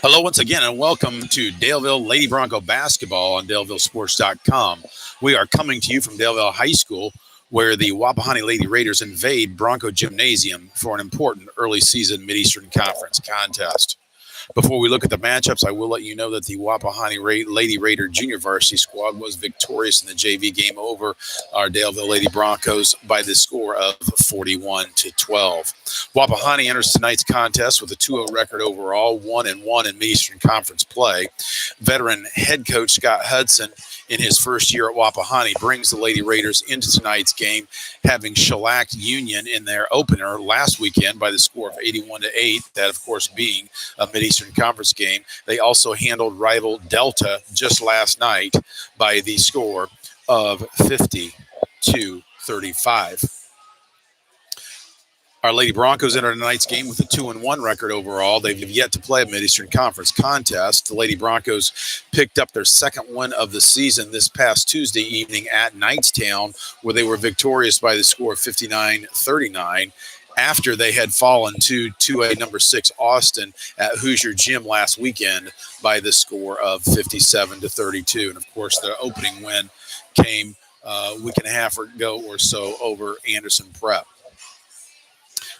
Hello, once again, and welcome to Daleville Lady Bronco basketball on DalevilleSports.com. We are coming to you from Daleville High School, where the Wapahani Lady Raiders invade Bronco Gymnasium for an important early season Mid-Eastern Conference contest. Before we look at the matchups, I will let you know that the Wapahani Lady Raider Junior Varsity squad was victorious in the JV game over our Daleville Lady Broncos by the score of 41-12. Wapahani enters tonight's contest with a 2-0 record overall, 1-1 in Mid-Eastern Conference play. Veteran head coach Scott Hudson, in his first year at Wapahani, brings the Lady Raiders into tonight's game, having shellacked Union in their opener last weekend by the score of 81-8. That, of course, being a Mid-Eastern Conference game. They also handled rival Delta just last night by the score of 50-35. Our Lady Broncos entered tonight's game with a 2-1 record overall. They've yet to play a Mid-Eastern Conference contest. The Lady Broncos picked up their second win of the season this past Tuesday evening at Knightstown, where they were victorious by the score of 59-39 after they had fallen to 2A number 6 Austin at Hoosier Gym last weekend by the score of 57-32. And, of course, the opening win came a week and a half ago or so over Anderson Prep.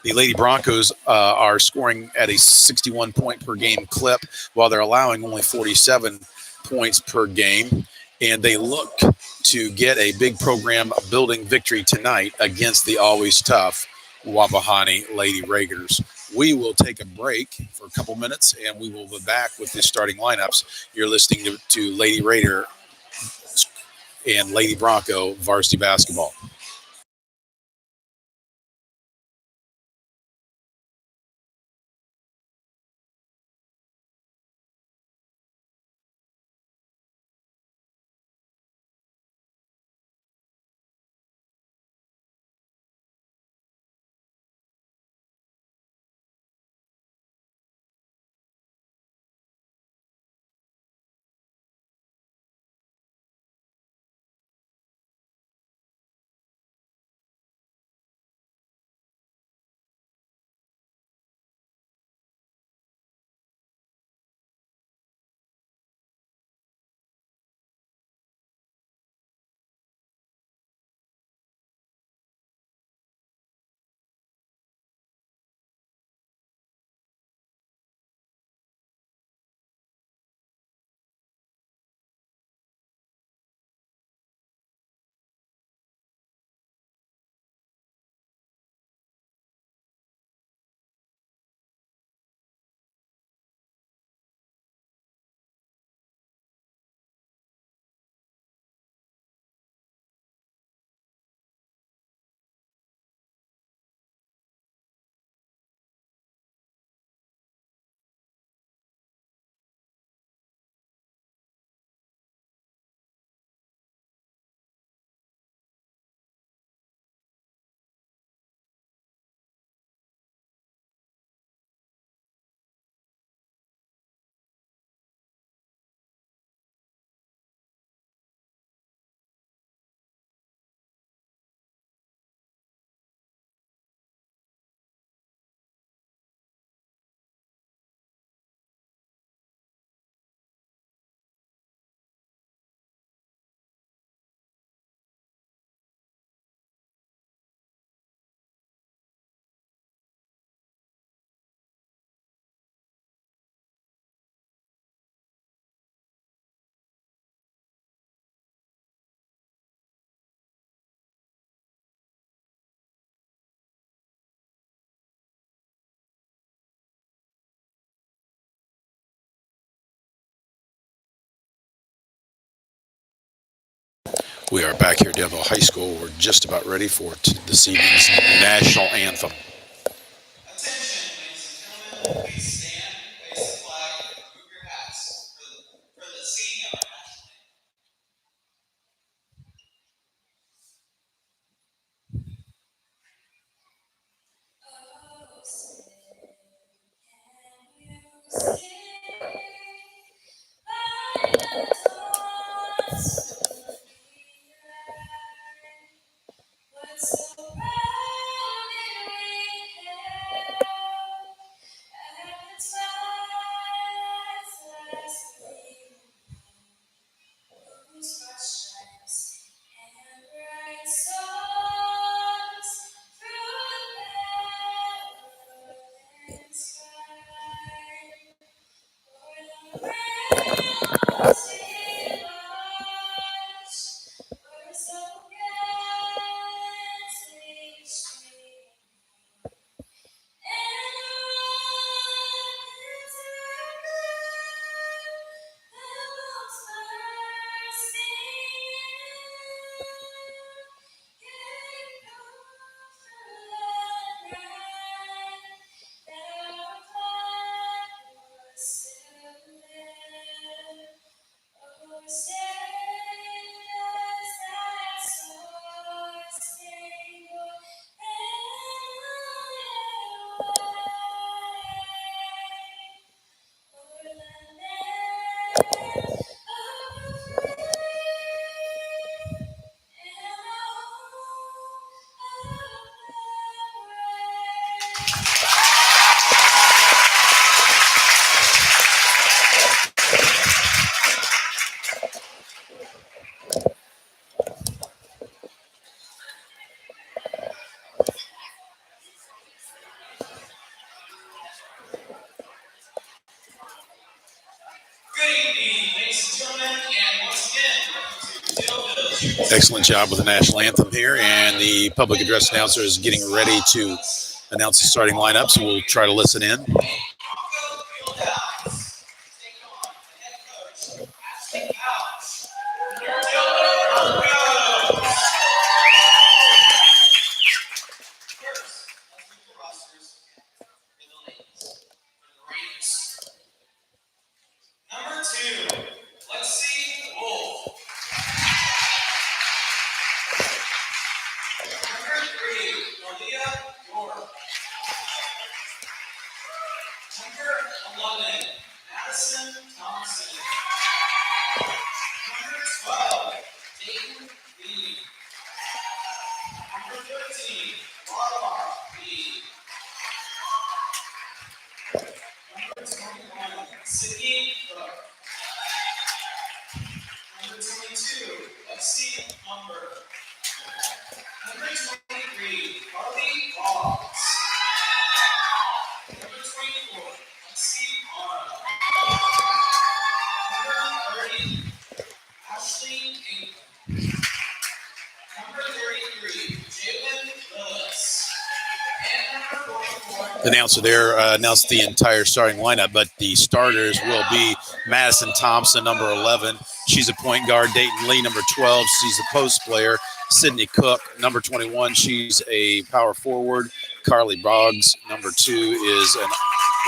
The Lady Broncos are scoring at a 61 point per game clip, while they're allowing only 47 points per game. And they look to get a big program building victory tonight against the always tough Wapahani Lady Raiders. We will take a break for a couple minutes, and we will be back with the starting lineups. You're listening to Lady Raider and Lady Bronco varsity basketball. We are back here at Daleville High School. We're just about ready for this evening's national anthem. Excellent job with the national anthem here, and the public address announcer is getting ready to announce the starting lineup, so we'll try to listen in. The announcer there announced the entire starting lineup, but the starters will be Madison Thompson, number 11. She's a point guard. Dayton Lee, number 12. She's a post player. Sydney Cook, number 21. She's a power forward. Carly Boggs, number 2, is an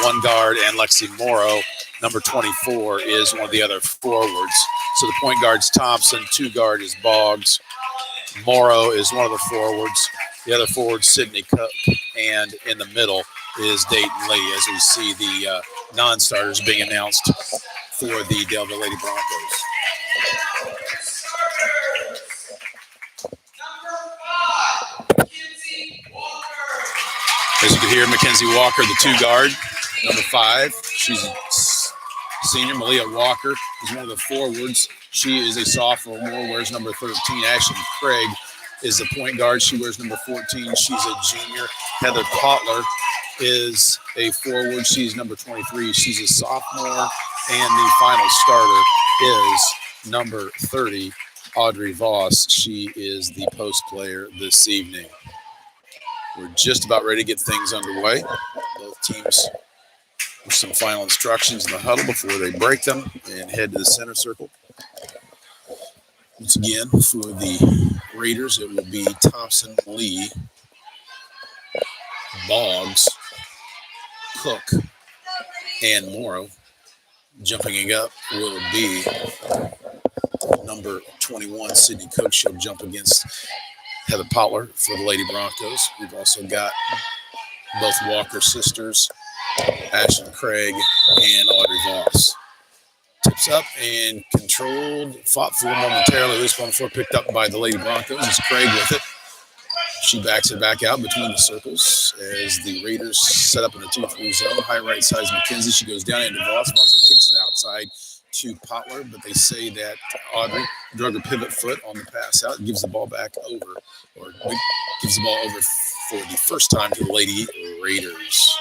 one guard. And Lexi Morrow, number 24, is one of the other forwards. So the point guard's Thompson. 2 guard is Boggs. Morrow is one of the forwards. The other forward, Sydney Cook. And in the middle is Dayton Lee, as we see the non-starters being announced for the Daleville Lady Broncos. As you can hear, Mackenzie Walker, the 2 guard, number 5. She's a senior. Malia Walker is one of the forwards. She is a sophomore, wears number 13. Ashley Craig is the point guard. She wears number 14. She's a junior. Heather Potler is a forward. She's number 23. She's a sophomore. And the final starter is number 30, Audrey Voss. She is the post player this evening. We're just about ready to get things underway. Both teams with some final instructions in the huddle before they break them and head to the center circle. Once again, for the Raiders, it will be Thompson, Lee, Boggs, Cook, and Morrow. Jumping up will be number 21, Sydney Cook. She'll jump against Heather Potler for the Lady Broncos. We've also got both Walker sisters, Ashley Craig and Audrey Voss. Tips up and controlled, fought for momentarily. Loose on the floor, picked up by the Lady Broncos. It's Craig with it. She backs it back out between the circles as the Raiders set up in a 2-3 zone. High right side is McKenzie. She goes down into Voss. Voss kicks it outside to Potler, but they say that Audrey drug her pivot foot on the pass out, gives the ball back over, or gives the ball over for the first time to the Lady Raiders.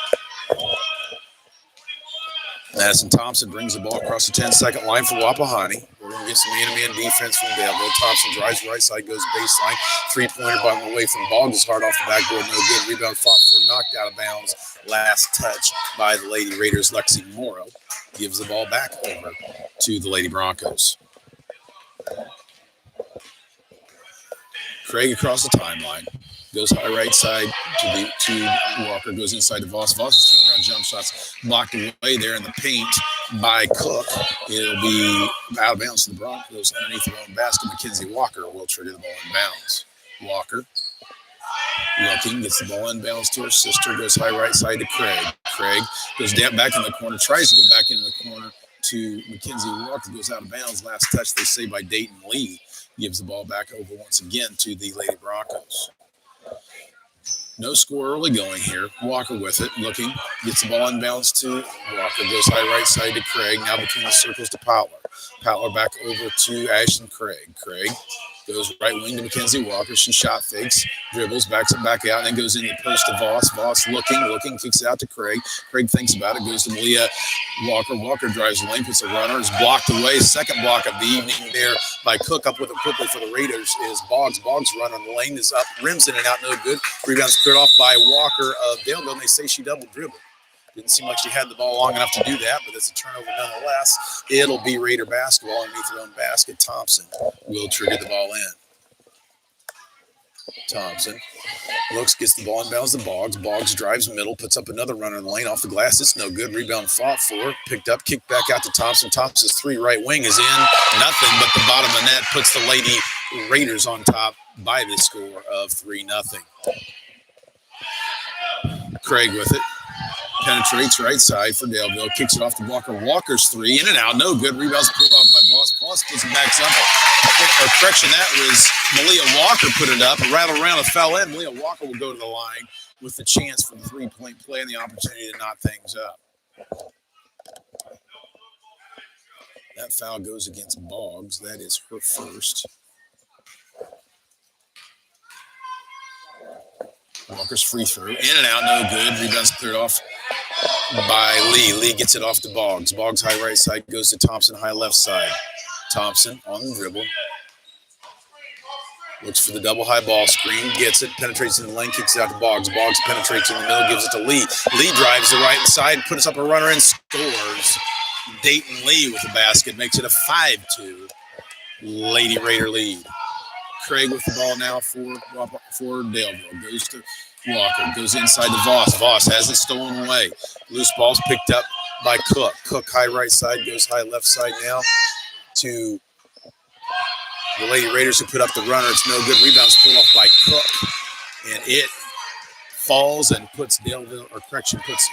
Madison Thompson brings the ball across the 10-second line for Wapahani. We're going to get some man-to-man defense from Daleville. Thompson drives right side, goes baseline. 3-pointer by the way from Boggs is hard off the backboard. No good. Rebound fought for, knocked out of bounds. Last touch by the Lady Raiders. Lexi Morrow gives the ball back over to the Lady Broncos. Craig across the timeline. Goes high right side to Walker, goes inside to Voss. Voss is throwing around jump shots, blocked away there in the paint by Cook. It'll be out of bounds to the Broncos underneath their own basket. Mackenzie Walker will trigger the ball in bounds. Walker looking, gets the ball in bounds to her sister, goes high right side to Craig. Craig goes down back in the corner, tries to go back into the corner to Mackenzie Walker, goes out of bounds. Last touch, they say, by Dayton Lee. Gives the ball back over once again to the Lady Broncos. No score early going here. Walker with it, looking, gets the ball inbounds to Walker, goes high right side to Craig, now between the circles to Potler. Potler back over to Ashton Craig. Craig Goes right wing to Mackenzie Walker. She shot fakes, dribbles, backs it back out, and then goes into the post to Voss. Voss looking, kicks it out to Craig. Craig thinks about it, goes to Malia Walker. Walker drives the lane, puts a runner, is blocked away. Second block of the evening there by Cook. Up with it quickly for the Raiders is Boggs. Boggs run on the lane is up, rims in and out, no good. Rebound's cleared off by Walker of Daleville, and they say she double dribbled. Didn't seem like she had the ball long enough to do that, but it's a turnover nonetheless. It'll be Raider basketball underneath their own basket. Thompson will trigger the ball in. Thompson looks, gets the ball inbounds to Boggs. Boggs drives middle, puts up another runner in the lane off the glass. It's no good. Rebound fought for, picked up, kicked back out to Thompson. Thompson's three right wing is in. Nothing but the bottom of the net puts the Lady Raiders on top by the score of 3-0. Craig with it. Penetrates right side for Daleville. Kicks it off to Walker. Walker's three. In and out. No good. Rebounds pulled off by Voss. Voss puts it back up. Or correction, that was Malia Walker put it up. A rattle around and fell in. Malia Walker will go to the line with the chance for the three-point play and the opportunity to knot things up. That foul goes against Boggs. That is her first. Walker's free throw. In and out, no good. Rebounds cleared off by Lee. Lee gets it off to Boggs. Boggs high right side goes to Thompson, high left side. Thompson on the dribble. Looks for the double high ball screen. Gets it, penetrates in the lane, kicks it out to Boggs. Boggs penetrates in the middle, gives it to Lee. Lee drives the right side, puts up a runner and scores. Dayton Lee with the basket makes it a 5-2 Lady Raider lead. Craig with the ball now for Daleville. Goes to Walker. Goes inside to Voss. Voss has it stolen away. Loose ball's picked up by Cook. Cook high right side, goes high left side now to the Lady Raiders who put up the runner. It's no good. Rebounds pulled off by Cook. And it falls and puts puts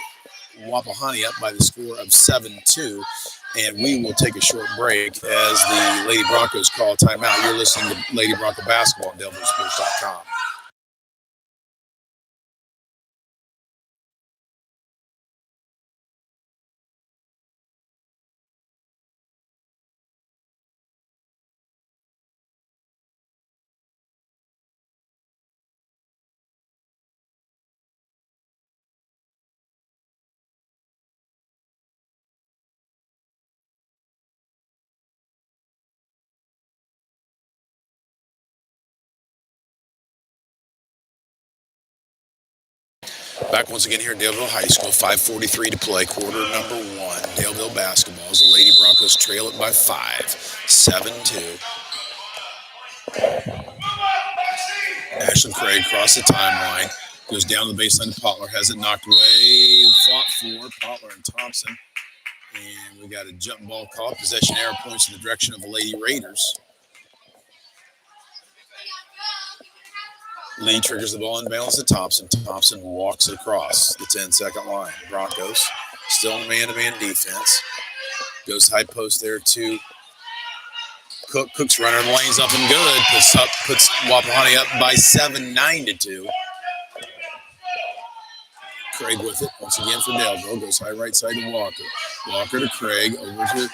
Wapahani up by the score of 7-2. And we will take a short break as the Lady Broncos call timeout. You're listening to Lady Bronco Basketball on DalevilleSports.com. Back once again here at Daleville High School, 5:43 to play, quarter number one. Daleville basketball as the Lady Broncos trail it by 5, 7-2. Ashlyn Craig across the timeline, goes down the baseline to Potler, has it knocked away, fought for Potler and Thompson. And we got a jump ball call. Possession arrow points in the direction of the Lady Raiders. Lee triggers the ball and balances to Thompson. Thompson walks it across the 10-second line. Broncos still in man-to-man defense. Goes high post there to Cook. Cook's runner in the lane's up and good. Puts Wapahani up by 7, 9-2. Craig with it once again for Daleville. Goes high right side to Walker. Walker to Craig. Over to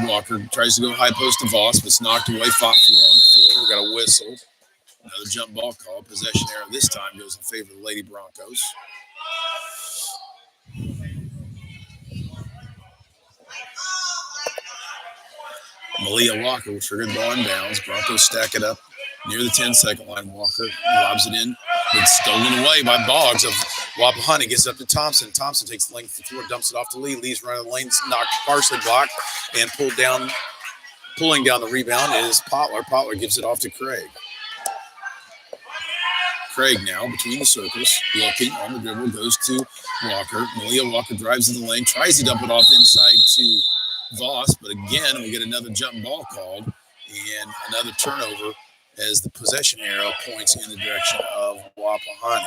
Walker. Tries to go high post to Voss, but it's knocked away. Fought for on the floor. We got a whistle. Another jump ball call. Possession error this time goes in favor of the Lady Broncos. Malia Walker will trigger the ball inbounds. Broncos stack it up near the 10-second line. Walker lobs it in. It's stolen away by Boggs of Wapahani. Gets up to Thompson. Thompson takes the length of the floor, dumps it off to Lee. Lee's running the lane, knocked, partially blocked, and pulling down the rebound is Potler. Potler gives it off to Craig. Craig now between the circles, looking on the dribble, goes to Walker. Malia Walker drives in the lane, tries to dump it off inside to Voss, but again, we get another jump ball called and another turnover as the possession arrow points in the direction of Wapahani.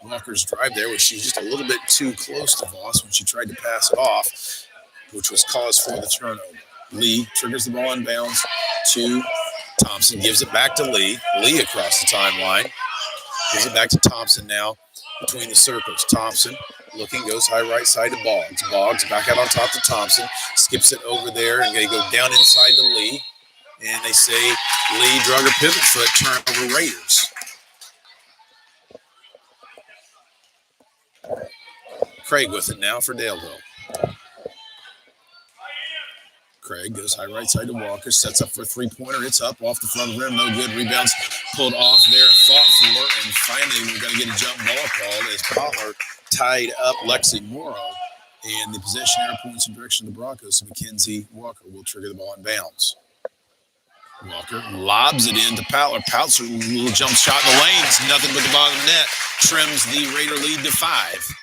Walker's drive there was she's just a little bit too close to Voss when she tried to pass it off, which was cause for the turnover. Lee triggers the ball inbounds to Thompson, gives it back to Lee. Lee across the timeline. Gives it back to Thompson now between the circles. Thompson looking, goes high right side to Boggs. Boggs back out on top to Thompson. Skips it over there and they go down inside to Lee. And they say Lee Drugger pivot foot, turnover Raiders. Craig with it now for Daleville. Craig goes high right side to Walker, sets up for a three-pointer. It's up off the front of the rim, no good. Rebounds pulled off there and fought for. And finally, we're going to get a jump ball called as Potler tied up Lexi Morrow. And the possession arrow points in the direction of the Broncos. So Mackenzie Walker will trigger the ball in bounds. Walker lobs it into Potler. Potler, little jump shot in the lanes. Nothing but the bottom net. Trims the Raider lead to 5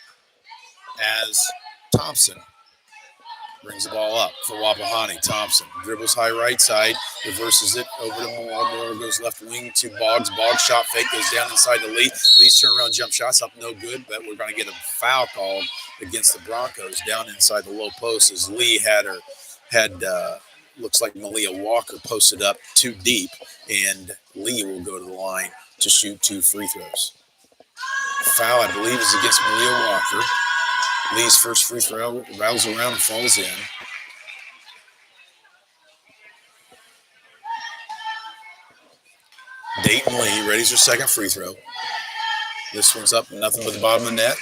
as Thompson brings the ball up for Wapahani. Thompson dribbles high right side, reverses it over to Moore. Moore goes left wing to Boggs. Boggs shot fake, goes down inside to Lee. Lee's turnaround jump shot's up, no good, but we're going to get a foul called against the Broncos down inside the low post as Lee had looks like Malia Walker posted up too deep, and Lee will go to the line to shoot 2 free throws. Foul, I believe, is against Malia Walker. Lee's first free throw rattles around and falls in. Dayton Lee readies her second free throw. This one's up, nothing but the bottom of the net.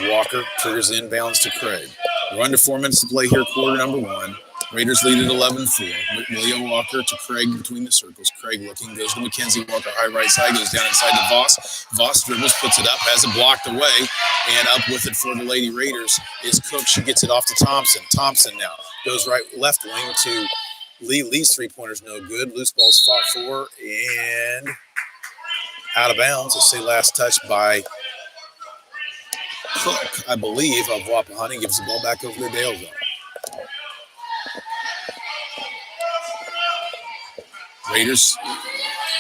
Walker triggers the inbounds to Craig. We're under 4 minutes to play here, quarter number 1. Raiders lead at 11-4. Malia Walker to Craig between the circles. Craig looking, goes to Mackenzie Walker, high right side, goes down inside to Voss. Voss dribbles, puts it up, has it blocked away, and up with it for the Lady Raiders is Cook. She gets it off to Thompson. Thompson now goes left wing to Lee. Lee's three-pointer's no good. Loose ball's fought for, and out of bounds. I say last touch by Cook, I believe, of Wapahani. Gives the ball back over to Daleville. Raiders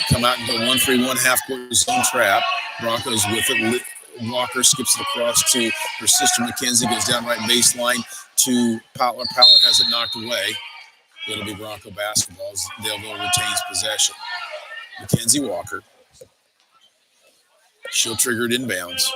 come out and go 1-3-1 half-court zone trap. Broncos with it. Walker skips it across to her sister Mackenzie, goes down right baseline to Potler. Potler has it knocked away. It'll be Bronco basketball as Daleville retains possession. Mackenzie Walker. She'll trigger it inbounds.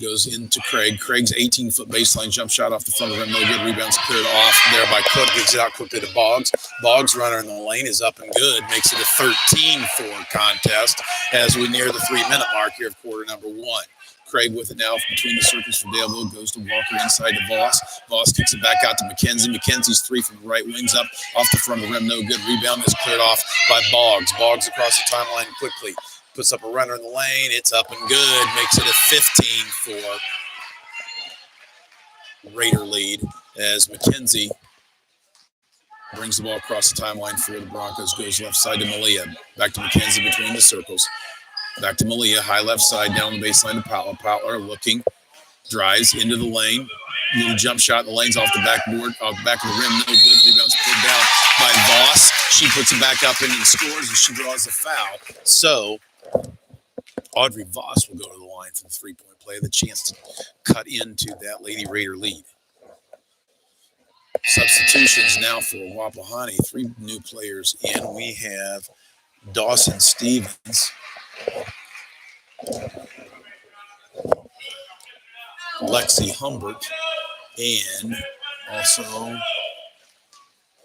Goes into Craig. Craig's 18-foot baseline jump shot off the front of the rim. No good. Rebounds cleared off there by Cook. Gives it out quickly to Boggs. Boggs runner in the lane is up and good. Makes it a 13-4 contest as we near the 3-minute mark here of quarter number 1. Craig with it now between the circles for Daleville. Goes to Walker inside to Voss. Voss kicks it back out to Mackenzie. Mackenzie's 3 from the right wings up off the front of the rim. No good. Rebound is cleared off by Boggs. Boggs across the timeline quickly. Puts up a runner in the lane. It's up and good. Makes it a 15-4 Raider lead as Mackenzie brings the ball across the timeline for the Broncos. Goes left side to Malia. Back to Mackenzie between the circles. Back to Malia. High left side down the baseline to Potler. Potler looking. Drives into the lane. Little jump shot. The lane's off the backboard. Off the back of the rim. No good. Rebounds pulled down by Voss. She puts it back up and scores as she draws the foul. So Audrey Voss will go to the line for the three-point play, the chance to cut into that Lady Raider lead. Substitutions now for Wapahani. 3 new players in. We have Dawson Stevens, Lexi Humbert, and also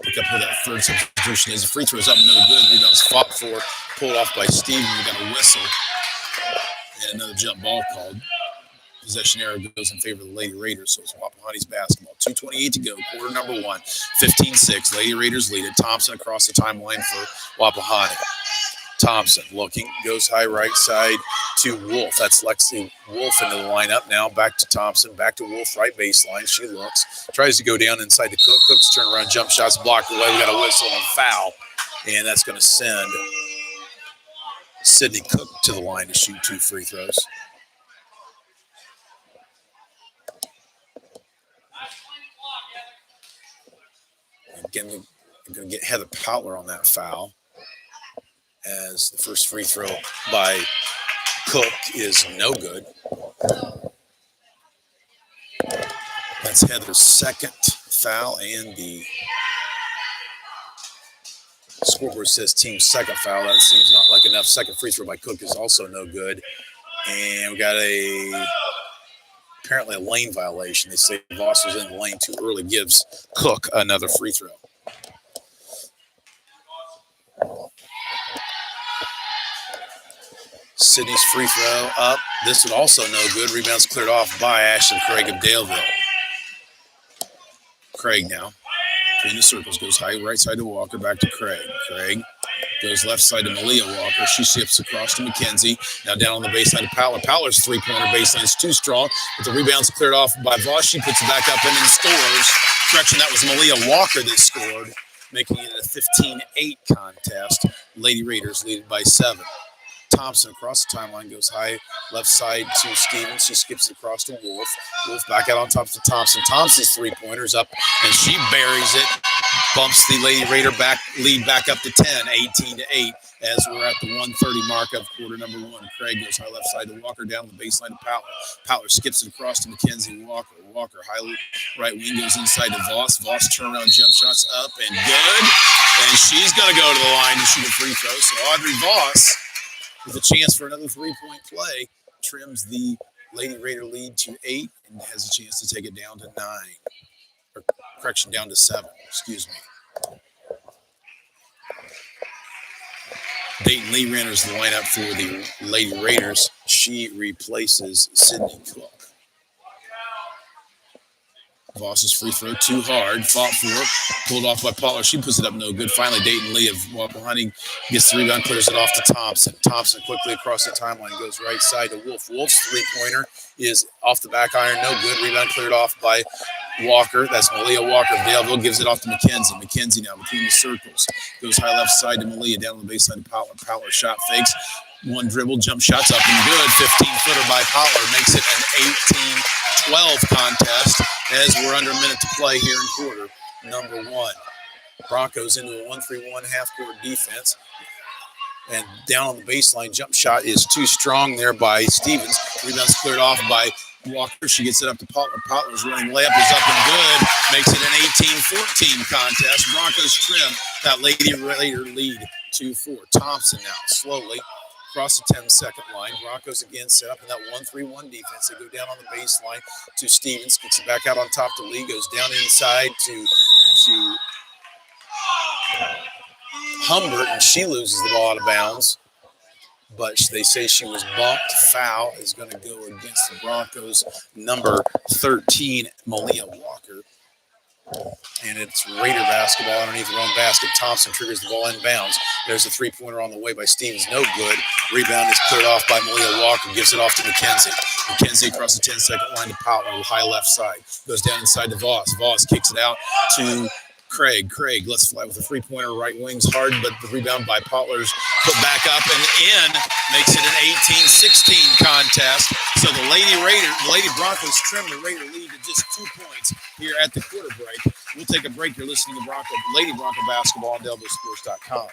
pick up who that third substitution is. The free throw is up, no good. Rebounds fought for, pulled off by Steven. We got a whistle. And another jump ball called. Possession arrow goes in favor of the Lady Raiders, so it's Wapahani's basketball. 2:28 to go, quarter number 1, 15-6. Lady Raiders lead it. Thompson across the timeline for Wapahani. Thompson looking, goes high right side to Wolf. That's Lexi Wolf into the lineup now. Back to Thompson, back to Wolf, right baseline. She looks, tries to go down inside to Cook. Cook's turnaround jump shots blocked away. We got a whistle and foul, and that's going to send Sydney Cook to the line to shoot 2 free throws. Again, we're going to get Heather Potler on that foul as the first free throw by Cook is no good. That's Heather's second foul, and the scoreboard says team's second foul. That seems not like enough. Second free throw by Cook is also no good. And we got apparently a lane violation. They say Voss was in the lane too early, gives Cook another free throw. Sydney's free throw up. This would also no good. Rebounds cleared off by Ashley Craig of Daleville. Craig now. Between the circles, goes high right side to Walker, back to Craig. Craig goes left side to Malia Walker. She shifts across to McKenzie. Now down on the baseline to Powler. Powler's three-pointer baseline is too strong, but the rebound's cleared off by Voss. She puts it back up and scores. Correction, that was Malia Walker that scored, making it a 15-8 contest. Lady Raiders lead by 7. Thompson across the timeline, goes high left side to Stevens. She skips it across to Wolf. Wolf back out on top to Thompson. Thompson's three-pointer's up, and she buries it. Bumps the Lady Raider lead back up to 10, 18-8, as we're at the 1:30 mark of quarter number 1. Craig goes high left side to Walker, down the baseline to Powler. Powler skips it across to McKenzie Walker. Walker high right wing goes inside to Voss. Voss turnaround jump shots up and good. And she's going to go to the line to shoot a free throw. So Audrey Voss, with a chance for another three-point play, trims the Lady Raider lead to 8 and has a chance to take it down to 9. Or correction, down to 7. Excuse me. Dayton Lee enters the lineup for the Lady Raiders. She replaces Sydney Cook. Voss's free throw too hard, fought for, pulled off by Pollard. She puts it up no good. Finally, Dayton Lee of Wapahani gets the rebound, clears it off to Thompson. Thompson quickly across the timeline, goes right side to Wolf. Wolf's three-pointer is off the back iron, no good. Rebound cleared off by Walker. That's Malia Walker of Daleville. Gives it off to McKenzie. McKenzie now between the circles. Goes high left side to Malia, down on the baseline to Powler. Powler shot fakes. One dribble, jump shots up and good. 15-footer by Powler makes it an 18-12 contest as we're under a minute to play here in quarter number 1. Broncos into a 1-3-1 half-court defense. And down on the baseline, jump shot is too strong there by Stevens. Rebound's cleared off by Walker. She gets it up to Potler. Potler's running layup is up and good. Makes it an 18-14 contest. Broncos trim that Lady Raider lead 2-4. Thompson now slowly across the 10-second line. Broncos again set up in that 1-3-1 defense. They go down on the baseline to Stevens. Gets it back out on top to Lee. Goes down inside to Humbert, and she loses the ball out of bounds. But they say she was bumped. Foul is going to go against the Broncos. Number 13, Malia Walker. And it's Raider basketball underneath their own basket. Thompson triggers the ball inbounds. There's a three-pointer on the way by Stevens. No good. Rebound is cleared off by Malia Walker. Gives it off to McKenzie. McKenzie across the 10-second line to Powell on the high left side. Goes down inside to Voss. Voss kicks it out to Craig. Craig lets fly with a three-pointer. Right wing's hard, but the rebound by Potler's put back up and in. Makes it an 18-16 contest. So the Lady Broncos trim the Raider lead to just 2 points here at the quarter break. We'll take a break. You're listening to Lady Bronco basketball on DalevilleSports.com.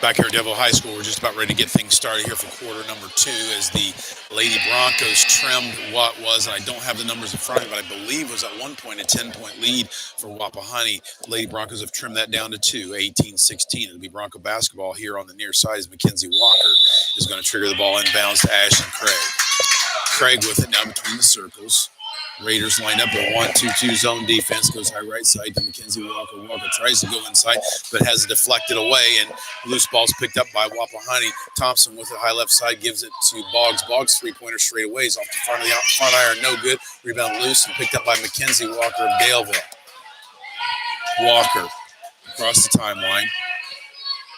Back here at Daleville High School, we're just about ready to get things started here for quarter number 2 as the Lady Broncos trimmed what was, and I don't have the numbers in front of me, but I believe was at one point a 10-point lead for Wapahani. Lady Broncos have trimmed that down to 2, 18-16. It'll be Bronco basketball here on the near side as Mackenzie Walker is going to trigger the ball inbounds to Ashton Craig. Craig with it now between the circles. Raiders lined up a 1-2-2 zone defense. Goes high right side to Mackenzie Walker. Walker tries to go inside, but has it deflected away, and loose ball's picked up by Wapahani. Thompson with it high left side gives it to Boggs. Boggs three-pointer straight away is off the front of the front iron. No good. Rebound loose and picked up by Mackenzie Walker of Daleville. Walker across the timeline.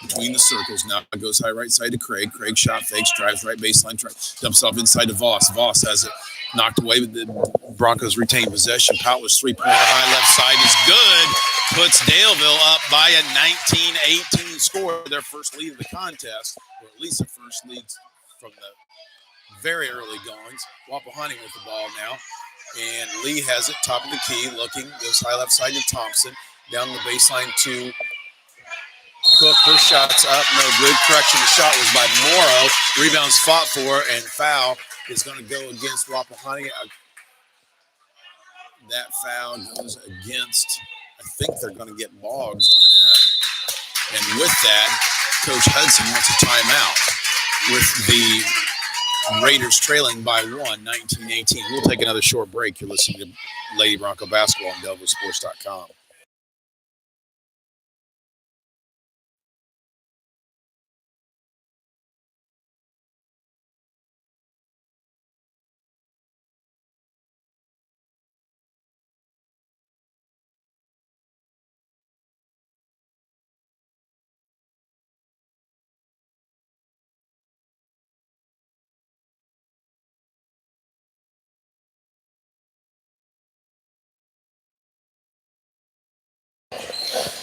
between the circles. Now goes high right side to Craig. Craig shot fakes, drives right baseline, dumps off inside to Voss. Voss has it knocked away, but the Broncos retain possession. Powell's three-pointer high left side is good. Puts Daleville up by a 19-18 score. Their first lead of the contest, or at least the first lead from the very early goings. Wapahani with the ball now. And Lee has it, top of the key, looking, goes high left side to Thompson. Down the baseline to Cook. Her shot's up, no good. Correction, the shot was by Morrow. Rebounds fought for, and foul is going to go against Wapahani. That foul goes against, I think they're going to get Boggs on that. And with that, Coach Hudson wants a timeout with the Raiders trailing by 19-18. We'll take another short break. You're listening to Lady Bronco Basketball on DalevilleSports.com.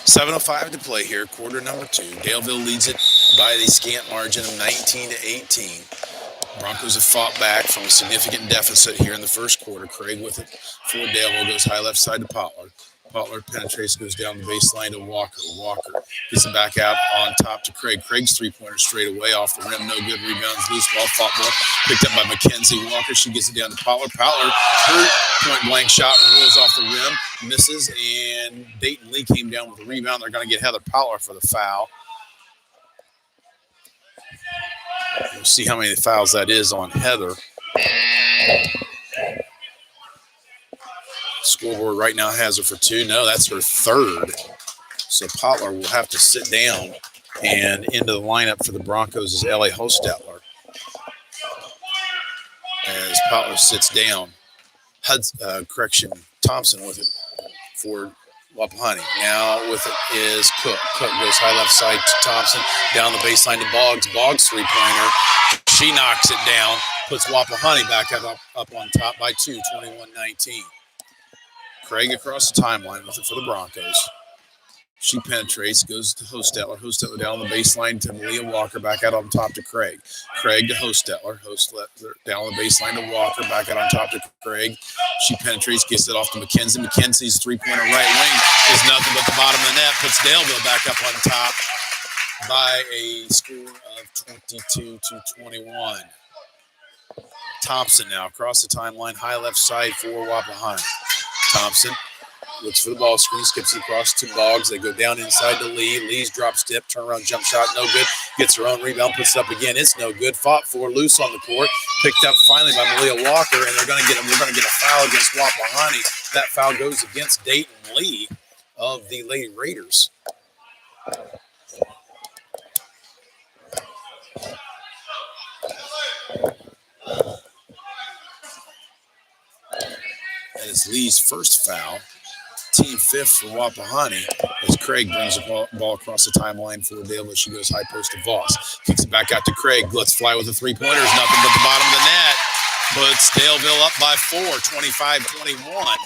.7:05 to play here, quarter number 2. Daleville leads it by the scant margin of 19-18. Broncos have fought back from a significant deficit here in the first quarter. Craig with it for Daleville, goes high left side to Pollard. Pollard penetrates, goes down the baseline to Walker. Walker gets it back out on top to Craig. Craig's three-pointer straight away off the rim. No good. Rebounds, loose ball, fought ball. Picked up by Mackenzie Walker. She gets it down to Pollard. Pollard, her point-blank shot rolls off the rim, misses, and Dayton Lee came down with a rebound. They're going to get Heather Pollard for the foul. We'll see how many fouls that is on Heather. Scoreboard right now has her for 2. No, that's her 3rd. So Pottler will have to sit down. And into the lineup for the Broncos is Ellie Hostetler. As Pottler sits down, Thompson with it for Wapahani. Now with it is Cook. Cook goes high left side to Thompson. Down the baseline to Boggs. Boggs three-pointer. She knocks it down. Puts Wapahani back up on top by 2, 21-19. Craig across the timeline with it for the Broncos. She penetrates, goes to Hostetler. Hostetler down the baseline to Malia Walker, back out on top to Craig. Craig to Hostetler. Hostetler down the baseline to Walker, back out on top to Craig. She penetrates, gets it off to Mackenzie. Mackenzie's three-pointer right wing is nothing but the bottom of the net. Puts Daleville back up on top by a score of 22-21. Thompson now across the timeline, high left side for Wapahani. Thompson looks for the ball screen, skips it across to Boggs. They go down inside to Lee. Lee's drop step, turnaround jump shot, no good. Gets her own rebound, puts it up again. It's no good. Fought for, loose on the court. Picked up finally by Malia Walker, and we're going to get a foul against Wapahani. That foul goes against Dayton Lee of the Lady Raiders. That is Lee's first foul. Team 5th for Wapahani as Craig brings the ball across the timeline for Daleville. She goes high post to Voss. Kicks it back out to Craig. Let's fly with the three-pointers. Nothing but the bottom of the net. Puts Daleville up by 4, 25-21.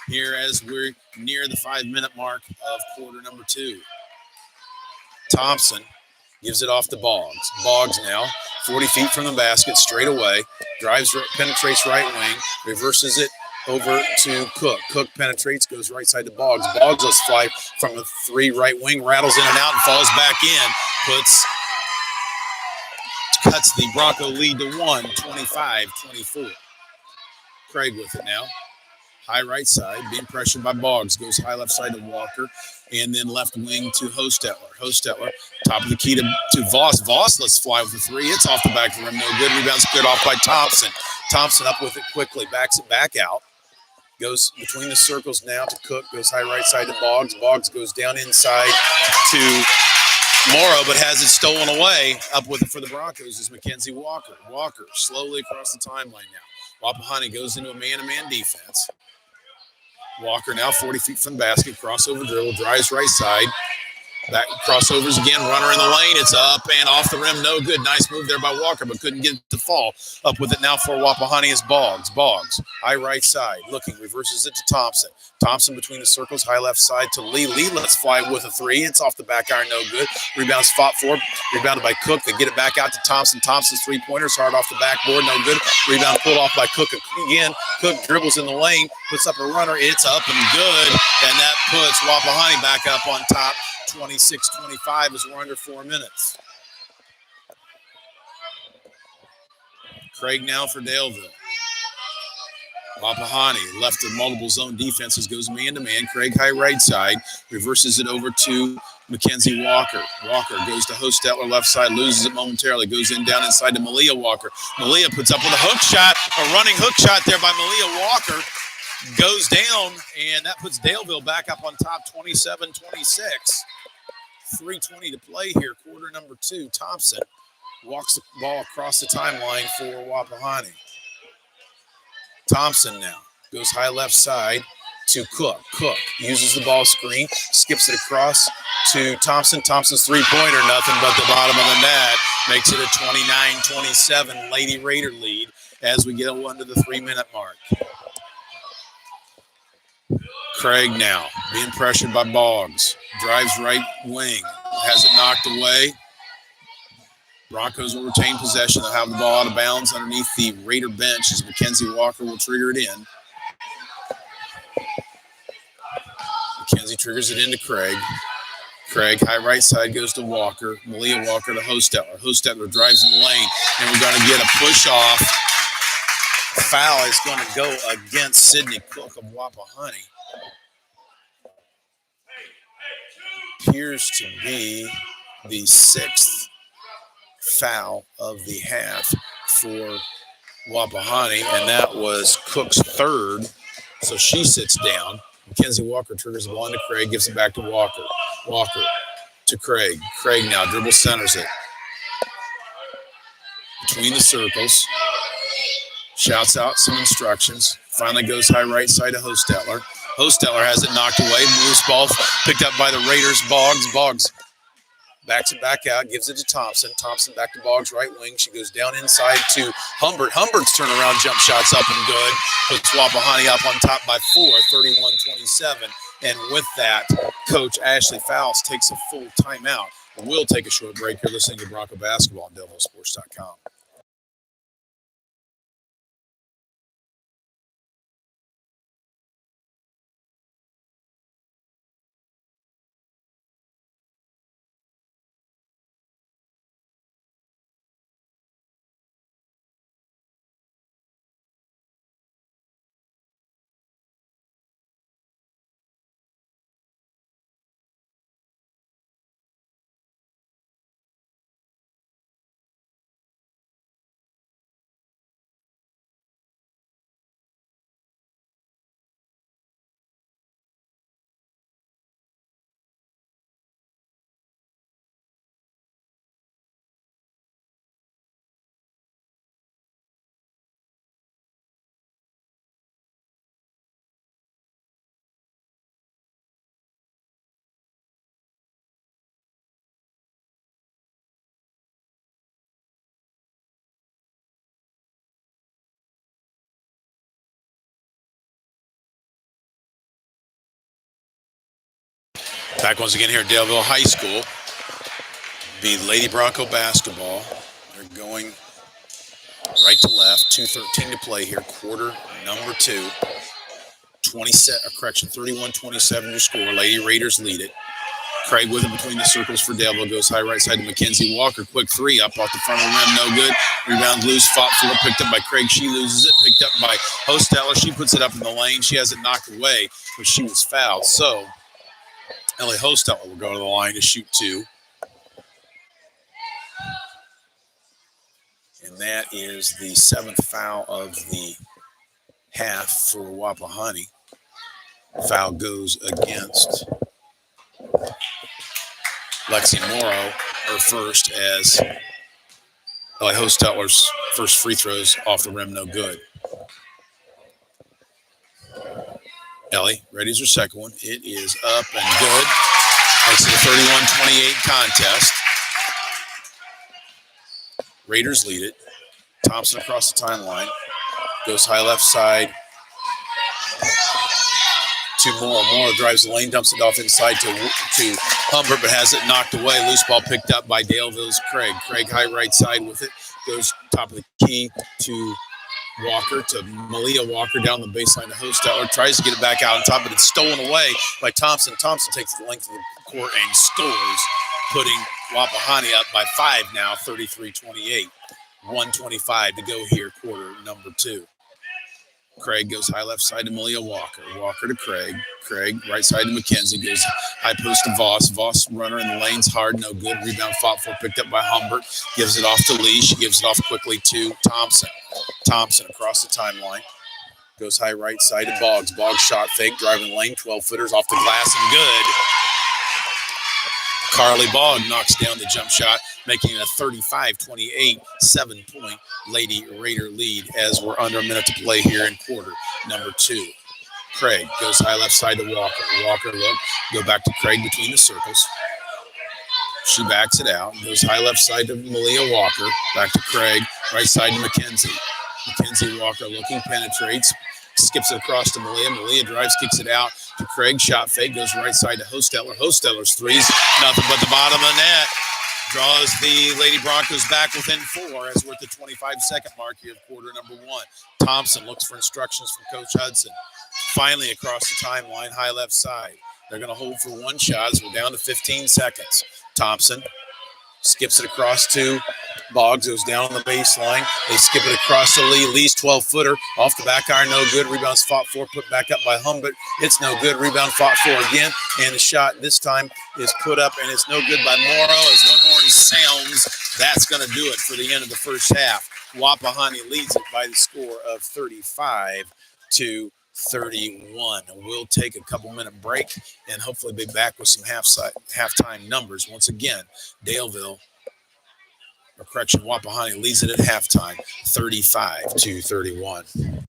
Here as we're near the 5-minute mark of quarter number 2. Thompson gives it off to Boggs. Boggs now 40 feet from the basket, straight away. Drives, penetrates right wing, reverses it over to Cook. Cook penetrates, goes right side to Boggs. Boggs lets fly from a 3 right wing, rattles in and out and falls back in. Cuts the Bronco lead to 1, 25-24. Craig with it now. High right side, being pressured by Boggs. Goes high left side to Walker, and then left wing to Hostetler. Hostetler, top of the key to Voss. Voss lets fly with the 3. It's off the back of the rim. No good. Rebound's cleared off by Thompson. Thompson up with it quickly. Backs it back out. Goes between the circles now to Cook. Goes high right side to Boggs. Boggs goes down inside to Morrow, but has it stolen away. Up with it for the Broncos is Mackenzie Walker. Walker slowly across the timeline now. Wapahani goes into a man-to-man defense. Walker now 40 feet from the basket. Crossover dribble. Drives right side. Back crossovers again, runner in the lane. It's up and off the rim. No good. Nice move there by Walker, but couldn't get it to fall. Up with it now for Wapahani is Boggs. Boggs, high right side, looking, reverses it to Thompson. Thompson between the circles, high left side to Lee. Lee lets fly with a three. It's off the back iron, no good. Rebounds fought for, rebounded by Cook. They get it back out to Thompson. Thompson's three-pointers hard off the backboard, no good. Rebound pulled off by Cook again. Cook dribbles in the lane, puts up a runner. It's up and good, and that puts Wapahani back up on top. 26-25 as we're under 4 minutes. Craig now for Daleville. Wapahani left the multiple zone defenses, goes man-to-man. Craig high right side, reverses it over to Mackenzie Walker. Walker goes to Hostetler left side, loses it momentarily, goes in down inside to Malia Walker. Malia puts up with a hook shot, a running hook shot there by Malia Walker. Goes down, and that puts Daleville back up on top 27-26. 3:20 to play here, quarter number 2. Thompson walks the ball across the timeline for Wapahani. Thompson now goes high left side to Cook. Cook uses the ball screen, skips it across to Thompson. Thompson's three-pointer, nothing but the bottom of the net. Makes it a 29-27 Lady Raider lead as we get under the 3-minute mark. Craig now being pressured by Boggs. Drives right wing. Has it knocked away. Broncos will retain possession. They'll have the ball out of bounds underneath the Raider bench as Mackenzie Walker will trigger it in. Mackenzie triggers it into Craig. Craig, high right side goes to Walker. Malia Walker to Hostetler. Hostetler drives in the lane, and we're going to get a push-off. Foul is going to go against Sydney Cook of Wapahani. Appears to be the 6th foul of the half for Wapahani, and that was Cook's 3rd, so she sits down. Mackenzie Walker triggers the ball into Craig, gives it back to Walker. Walker to Craig. Craig now dribble centers it. Between the circles. Shouts out some instructions. Finally goes high right side to Hostetler. Hostetler has it knocked away. Loose ball picked up by the Raiders. Boggs. Boggs backs it back out, gives it to Thompson. Thompson back to Boggs, right wing. She goes down inside to Humbert. Humbert's turnaround jump shot's up and good. Puts Wapahani up on top by 4, 31-27. And with that, Coach Ashley Fowles takes a full timeout. We'll take a short break. You're listening to Bronco Basketball on DalevilleSports.com. Back once again here at Daleville High School. Be Lady Bronco basketball. They're going right to left. 2:13 to play here. Quarter number 2. 31-27 your score. Lady Raiders lead it. Craig with it between the circles for Daleville. Goes high right side to Mackenzie Walker. Quick 3 up off the front of the rim. No good. Rebound loose. Fought for. Picked up by Craig. She loses it. Picked up by Hostetler. She puts it up in the lane. She has it knocked away, but she was fouled. So Ellie Hostetler will go to the line to shoot 2. And that is the 7th foul of the half for Wapahani. Foul goes against Lexi Morrow, her first, as Ellie Hostetler's first free throws off the rim, no good. Ellie readies her second one. It is up and good. Makes it a 31-28 contest. Raiders lead it. Thompson across the timeline. Goes high left side to Moore. Moore drives the lane, dumps it off inside to Humbert, but has it knocked away. Loose ball picked up by Daleville's Craig. Craig high right side with it. Goes top of the key to Walker, to Malia Walker down the baseline to Hosteller. Tries to get it back out on top, but it's stolen away by Thompson. Thompson takes the length of the court and scores, putting Wapahani up by 5 now, 33-28. 1:25 to go here, quarter number 2. Craig goes high left side to Malia Walker. Walker to Craig. Craig right side to McKenzie. Goes high post to Voss. Voss runner in the lanes hard. No good. Rebound fought for. Picked up by Humbert. Gives it off to Lee. She gives it off quickly to Thompson. Thompson across the timeline. Goes high right side to Boggs. Boggs shot fake. Driving lane. 12-footers off the glass and good. Carly Bogg knocks down the jump shot, making it a 35-28 7-point Lady Raider lead as we're under a minute to play here in quarter number 2. Craig goes high left side to Walker. Walker go back to Craig between the circles. She backs it out. Goes high left side to Malia Walker. Back to Craig. Right side to McKenzie. McKenzie Walker looking, penetrates. Skips it across to Malia. Malia drives, kicks it out to Craig. Shot fake, goes right side to Hosteller. Hosteller's threes, nothing but the bottom of the net. Draws the Lady Broncos back within 4 as we're at the 25-second mark here of quarter number 1. Thompson looks for instructions from Coach Hudson. Finally across the timeline, high left side. They're going to hold for one shot as we're down to 15 seconds. Thompson skips it across to Boggs. Goes down on the baseline. They skip it across to Lee. Lee's 12-footer off the back iron. No good. Rebounds fought for. Put back up by Humbert. It's no good. Rebound fought for again. And the shot this time is put up, and it's no good by Morrow. As the horn sounds, that's going to do it for the end of the first half. Wapahani leads it by the score of 35-31. We'll take a couple-minute break and hopefully be back with some halftime numbers. Once again, Wapahani leads it at halftime, 35-31.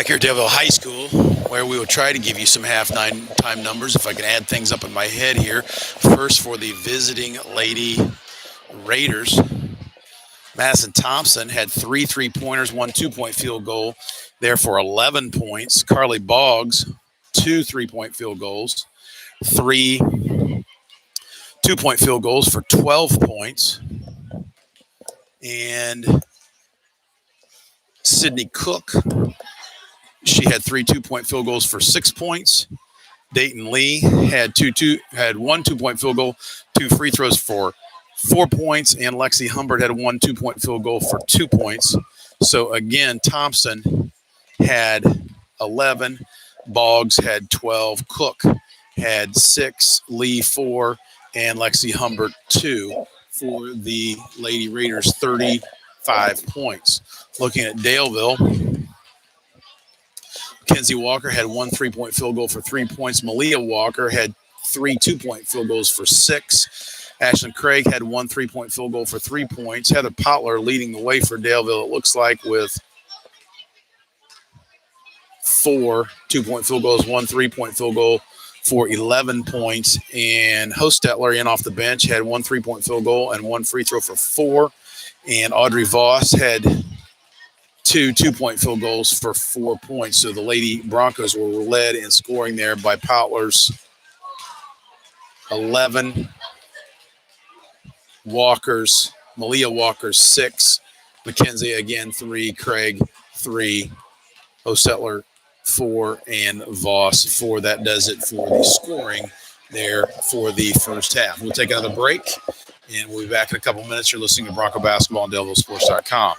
Back here at Daleville High School, where we will try to give you some halftime numbers, if I can add things up in my head here. First, for the visiting Lady Raiders, Madison Thompson had 3 3-pointers, 1 2-point field goal there for 11 points. Carly Boggs, 2 3-point field goals, 3 2-point field goals for 12 points. And Sydney Cook, she had 3 2-point field goals for 6 points. Dayton Lee had 1 2-point field goal, 2 free throws for 4 points, and Lexi Humbert had 1 2-point field goal for 2 points. So again, Thompson had 11, Boggs had 12, Cook had 6, Lee 4, and Lexi Humbert 2 for the Lady Raiders, 35 points. Looking at Daleville, Kenzie Walker had 1 3-point field goal for 3 points. Malia Walker had 3 2-point field goals for 6. Ashlyn Craig had 1 3-point field goal for 3 points. Heather Potler leading the way for Daleville, it looks like, with 4 2-point field goals, 1 3-point field goal for 11 points. And Hostetler, in off the bench, had 1 3-point field goal and 1 free throw for 4. And Audrey Voss had 2 2-point field goals for 4 points. So the Lady Broncos were led in scoring there by Potler's 11, Malia Walker's 6, Mackenzie again 3, Craig 3, Hostetler 4, and Voss 4. That does it for the scoring there for the first half. We'll take another break, and we'll be back in a couple minutes. You're listening to Bronco Basketball on DalevilleSports.com.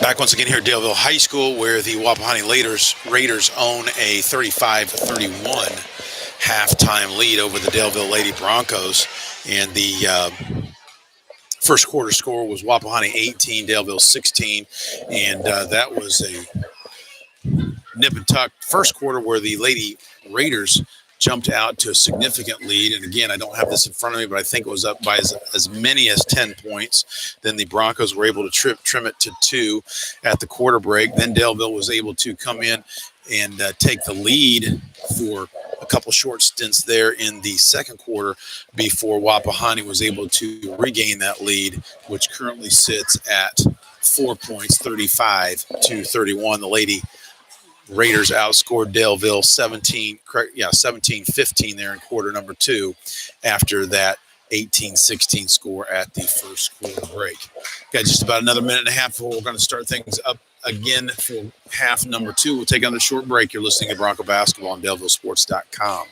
Back once again here at Daleville High School, where the Wapahani Raiders own a 35-31 halftime lead over the Daleville Lady Broncos. And the First quarter score was Wapahani 18, Daleville 16, and that was a nip and tuck first quarter where the Lady Raiders jumped out to a significant lead. And again, I don't have this in front of me, but I think it was up by as many as 10 points. Then the Broncos were able to trim it to 2 at the quarter break. Then Daleville was able to come in and take the lead for a couple short stints there in the second quarter before Wapahani was able to regain that lead, which currently sits at 4 points, 35-31. The Lady Raiders outscored Daleville 17-15 there in quarter number 2 after that 18-16 score at the first quarter break. Got just about another minute and a half before we're going to start things up again for half number 2. We'll take another short break. You're listening to Bronco Basketball on DalevilleSports.com.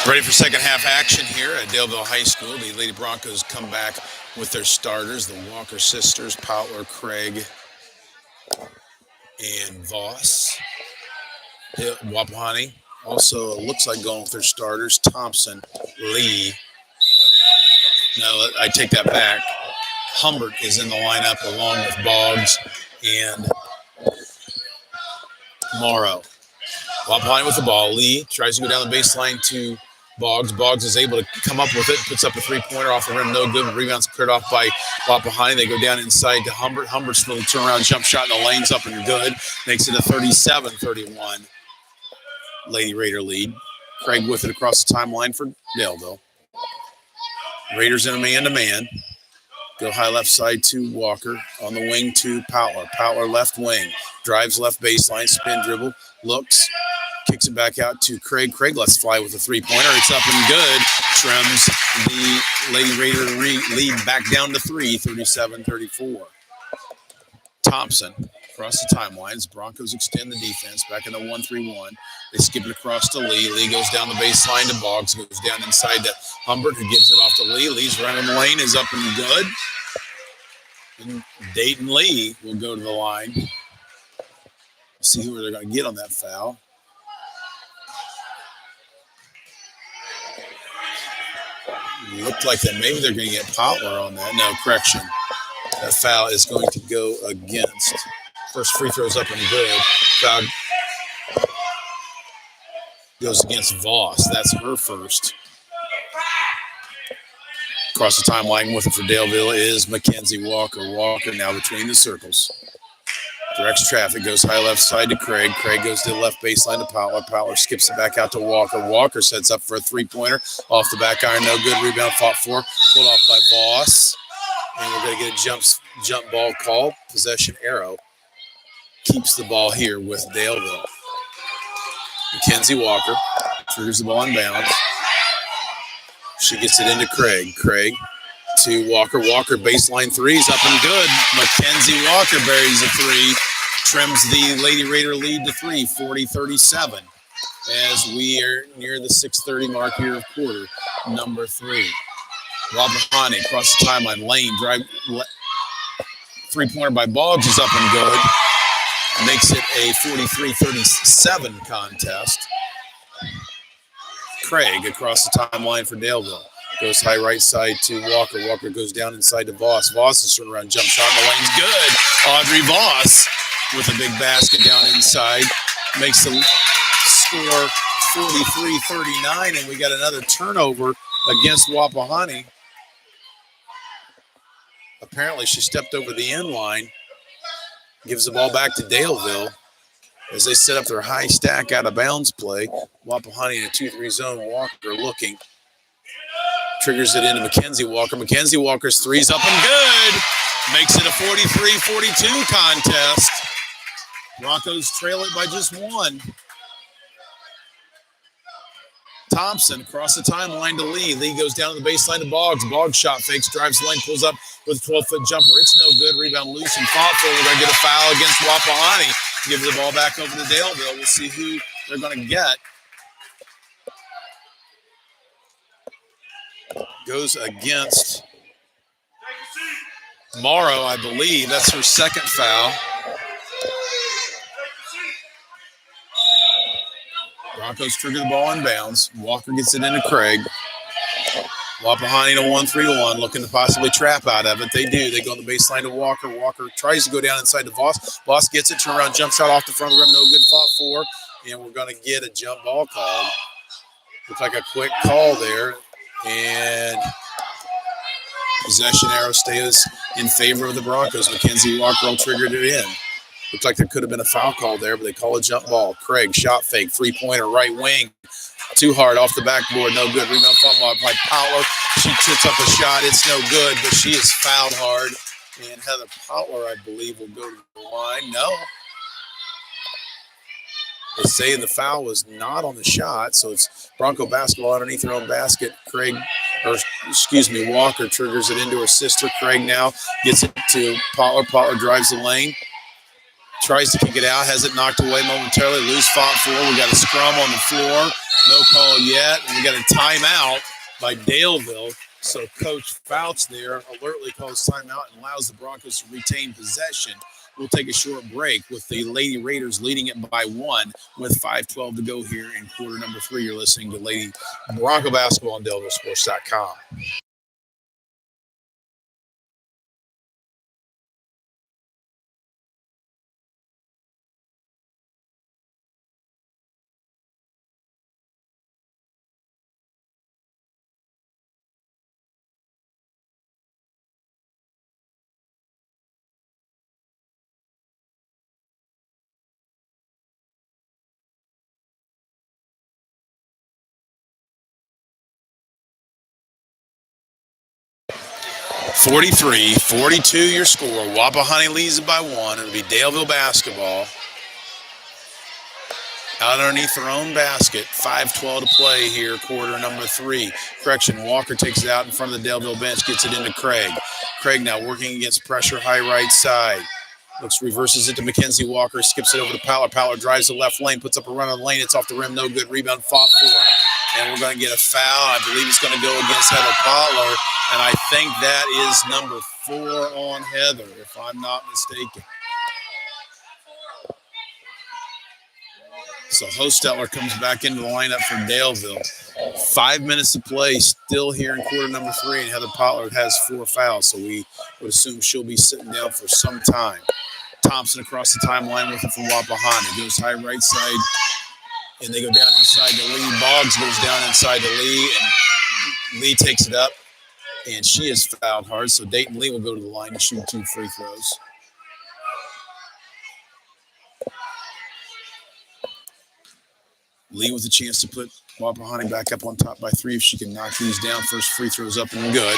Ready for second half action here at Daleville High School. The Lady Broncos come back with their starters, the Walker sisters, Powler, Craig, and Voss. Wapahani also looks like going with their starters, Thompson, Lee. No, I take that back. Humbert is in the lineup along with Boggs and Morrow. Wapahani with the ball. Lee tries to go down the baseline to Boggs. Boggs is able to come up with it, puts up a three-pointer off the rim, no good. Rebound's cleared off by Wapahani. They go down inside to Humbert. Humbert's little turnaround jump shot in the lane's up and good. Makes it a 37-31 Lady Raider lead. Craig with it across the timeline for Daleville. Raiders in a man-to-man. Go high left side to Walker. On the wing to Powler. Powler left wing. Drives left baseline, spin dribble. Looks. Kicks it back out to Craig. Craig lets fly with a three-pointer. It's up and good. Trims the Lady Raider lead back down to 3, 37-34. Thompson across the timelines. Broncos extend the defense back in the 1-3-1. They skip it across to Lee. Lee goes down the baseline to Boggs. Goes down inside to Humbert, who gives it off to Lee. Lee's running the lane, is up and good. And Dayton Lee will go to the line. See who they're going to get on that foul. Looked like that maybe they're going to get Potler on that. No, correction. That foul is going to go against. First free throw's up and good. Foul goes against Voss. That's her first. Across the timeline with it for Daleville is Mackenzie Walker. Walker now between the circles. Directs traffic, goes high left side to Craig. Craig goes to the left baseline to Powler. Powler skips it back out to Walker. Walker sets up for a three-pointer. Off the back iron, no good. Rebound fought for. Pulled off by Voss. And we're going to get a jump ball call. Possession arrow. Keeps the ball here with Daleville. Mackenzie Walker triggers the ball on bounds. She gets it into Craig. Craig to Walker. Walker baseline threes up and good. Mackenzie Walker buries a three. Trims the Lady Raider lead to 3, 40-37. As we are near the 6:30 mark here of quarter number 3. Wapahani across the timeline. Lane drive. Three-pointer by Boggs is up and good. Makes it a 43-37 contest. Craig across the timeline for Daleville. Goes high right side to Walker. Walker goes down inside to Voss. Voss's turnaround jump shot in the lane's good. Audrey Voss with a big basket down inside. Makes the score 43-39, and we got another turnover against Wapahani. Apparently she stepped over the end line. Gives the ball back to Daleville as they set up their high stack out of bounds play. Wapahani in a 2-3 zone. Walker looking. Triggers it into Mackenzie Walker. Mackenzie Walker's three's up and good. Makes it a 43-42 contest. Broncos trail it by just one. Thompson across the timeline to Lee. Lee goes down to the baseline to Boggs. Boggs shot fakes, drives the lane, pulls up with a 12-foot jumper. It's no good. Rebound loose and fought for. We're going to get a foul against Wapahani. Give the ball back over to Daleville. We'll see who they're going to get. Goes against Morrow, I believe. That's her second foul. Broncos trigger the ball in bounds. Walker gets it into Craig. Wapahani to 1-3-1, looking to possibly trap out of it. They do. They go on the baseline to Walker. Walker tries to go down inside to Voss. Voss gets it, turn around, jump shot off the front of the rim. No good, fought for. And we're going to get a jump ball called. Looks like a quick call there. And possession arrow stays in favor of the Broncos. Mackenzie Walker triggered it in. Looks like there could have been a foul call there, but they call a jump ball. Craig, shot fake, three-pointer, right wing. Too hard off the backboard, no good. Rebound fought by Powler. She trips up a shot. It's no good, but she is fouled hard. And Heather Powler, I believe, will go to the line. No. They say the foul was not on the shot, so it's Bronco basketball underneath their own basket. Walker triggers it into her sister. Craig now gets it to Powler. Powler drives the lane. Tries to kick it out, has it knocked away momentarily. Loose fought for. We got a scrum on the floor. No call yet. And we got a timeout by Daleville. So Coach Fouts there alertly calls timeout and allows the Broncos to retain possession. We'll take a short break with the Lady Raiders leading it by 1 with 5:12 to go here in quarter number 3. You're listening to Lady Bronco Basketball on DalevilleSports.com. (43-42) your score. Wapahani leads it by 1. It'll be Daleville basketball. Out underneath their own basket. 5:12 to play here, quarter number 3. Correction, Walker takes it out in front of the Daleville bench, gets it into Craig. Craig now working against pressure, high right side. Reverses it to Mackenzie Walker, skips it over to Powler. Powler drives the left lane, puts up a run on the lane. It's off the rim, no good. Rebound fought for. And we're going to get a foul. I believe it's going to go against Heather Powler. And I think that is number 4 on Heather, if I'm not mistaken. So Hostetler comes back into the lineup for Daleville. 5 minutes to play, still here in quarter number 3, and Heather Pollard has 4 fouls, so we would assume she'll be sitting down for some time. Thompson across the timeline with it from Wapahani. Goes high right side, and they go down inside to Lee. Boggs goes down inside to Lee, and Lee takes it up, and she is fouled hard, so Dayton Lee will go to the line to shoot 2 free throws. Lee with a chance to put Wapahani back up on top by 3 if she can knock these down. First free throw's up and good.